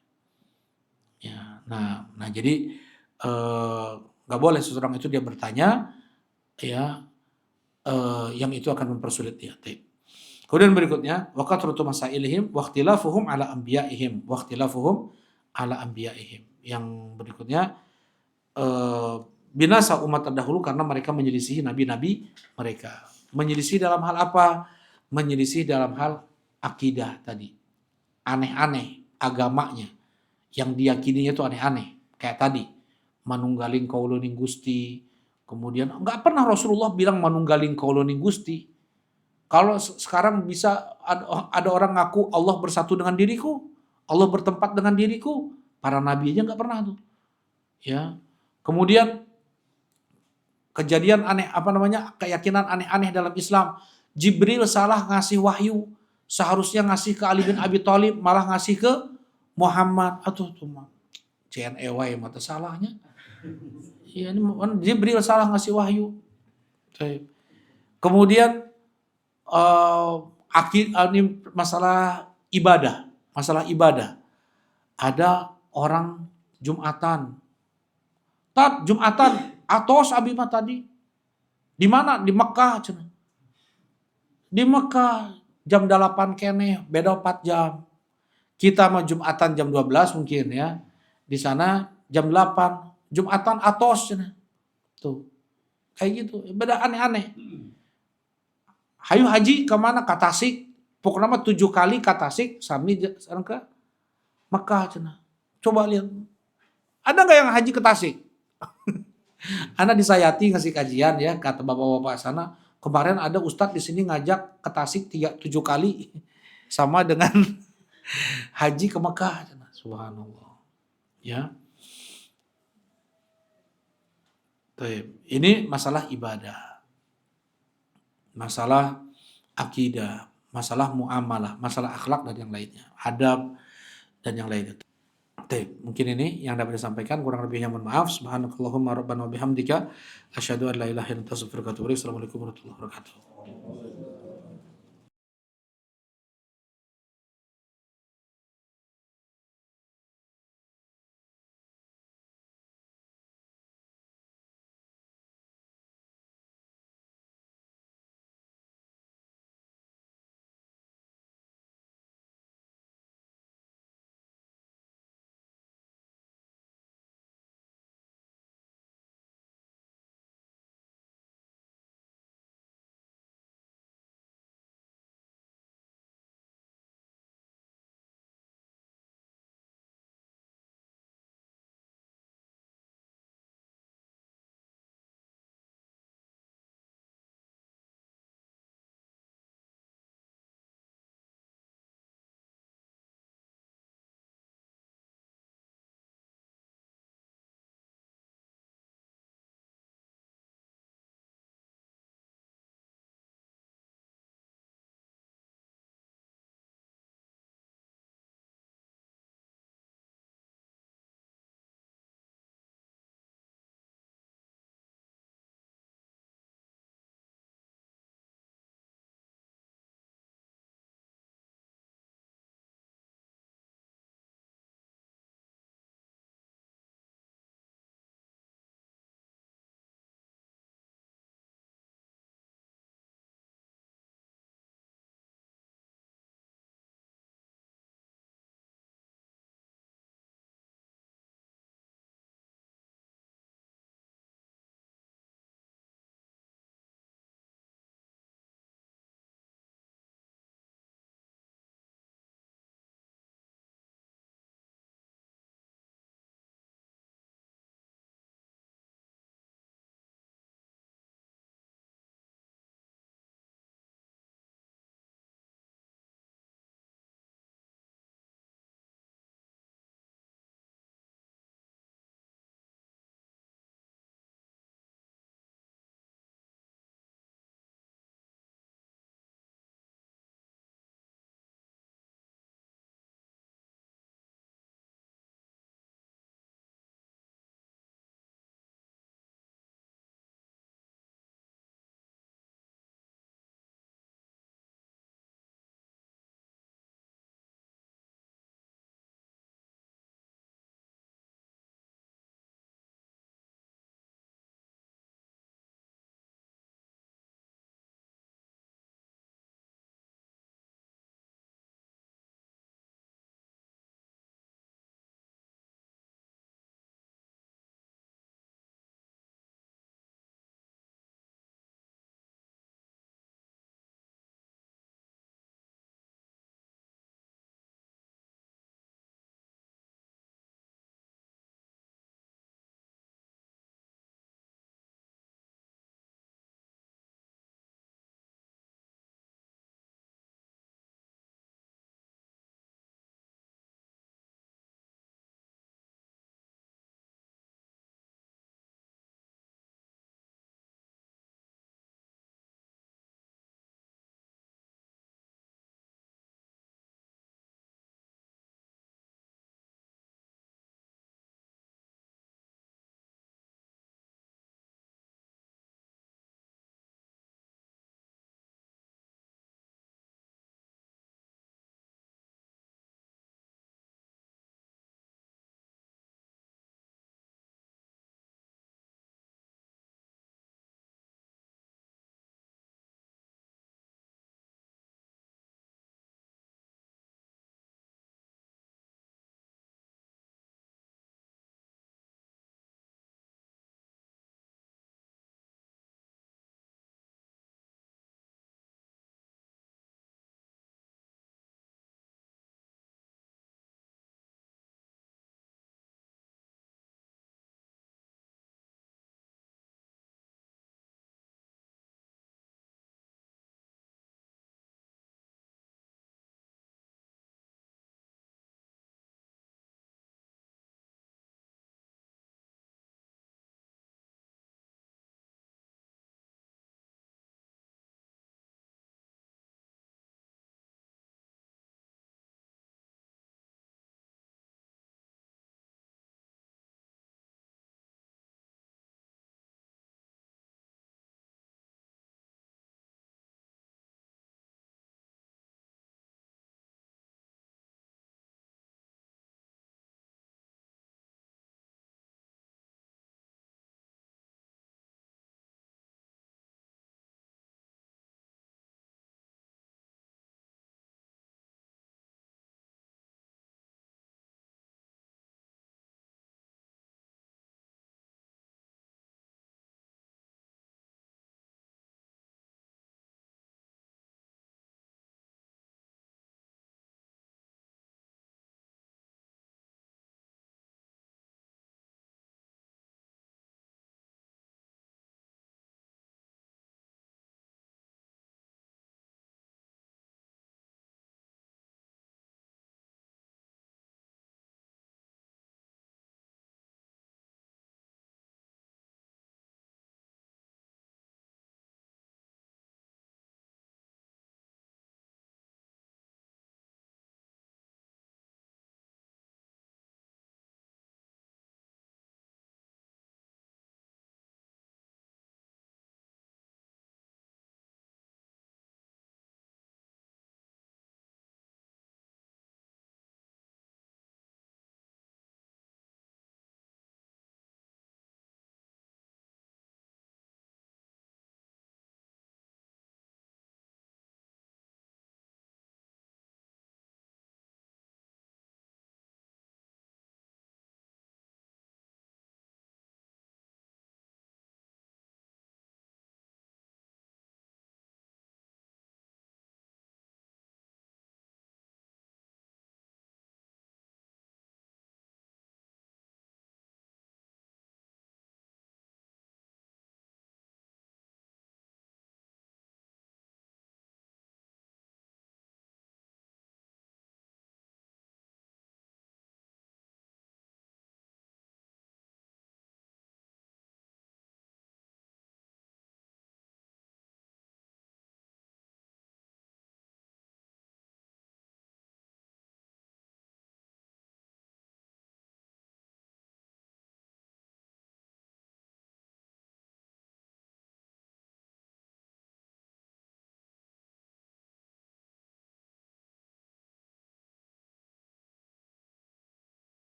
Ya, nah jadi nggak boleh seseorang itu dia bertanya, ya yang itu akan mempersulit dia. Kemudian berikutnya, waqatrutu masailihim waqtilafuhum ala anbiya'ihim waqtilafuhum ala anbiya'ihim. Yang berikutnya binasa umat terdahulu karena mereka menyelisihi nabi-nabi mereka. Menyelisih dalam hal apa? Menyelisih dalam hal akidah tadi. Aneh-aneh agamanya. Yang diyakininya itu aneh-aneh. Kayak tadi, manunggaling kauloning Gusti. Kemudian enggak pernah Rasulullah bilang manunggaling kauloning Gusti. Kalau sekarang bisa ada orang ngaku Allah bersatu dengan diriku, Allah bertempat dengan diriku, para nabi aja nggak pernah tuh. Ya. Kemudian kejadian aneh keyakinan aneh-aneh dalam Islam. Jibril salah ngasih wahyu, seharusnya ngasih ke Ali bin Abi Thalib, malah ngasih ke Muhammad. Tuh mah CNEY mata salahnya. Ya, ini Jibril salah ngasih wahyu. Kemudian ini masalah ibadah. Ada orang Jumatan. Jumatan atos abimah tadi. Di mana? Di Mekah. Di Mekah jam 8 kene, beda 4 jam. Kita mau Jumatan jam 12 mungkin ya. Di sana jam 8. Jumatan atos. Tuh. Kayak gitu. Beda aneh-aneh. Hayu haji kemana? Ke Tasik. Pokoknya 7 kali ke Tasik. Sami sekarang ke Mekah. Coba lihat. Ada nggak yang haji ke Tasik? Ana di Sayati ngasih kajian ya. Kata bapak-bapak sana. Kemarin ada ustadz di sini ngajak ke Tasik 7 kali. Sama dengan haji ke Mekah. Subhanallah. Ya. Ini masalah ibadah. Masalah akidah, masalah muamalah, masalah akhlak dan yang lainnya, adab dan yang lainnya. Mungkin ini yang dapat disampaikan, kurang lebihnya mohon maaf. Subhanakallahumma rabbana wa bihamdika asyhadu an la ilaha illa anta astaghfiruka wa atubu ilaik. Assalamualaikum warahmatullahi wabarakatuh.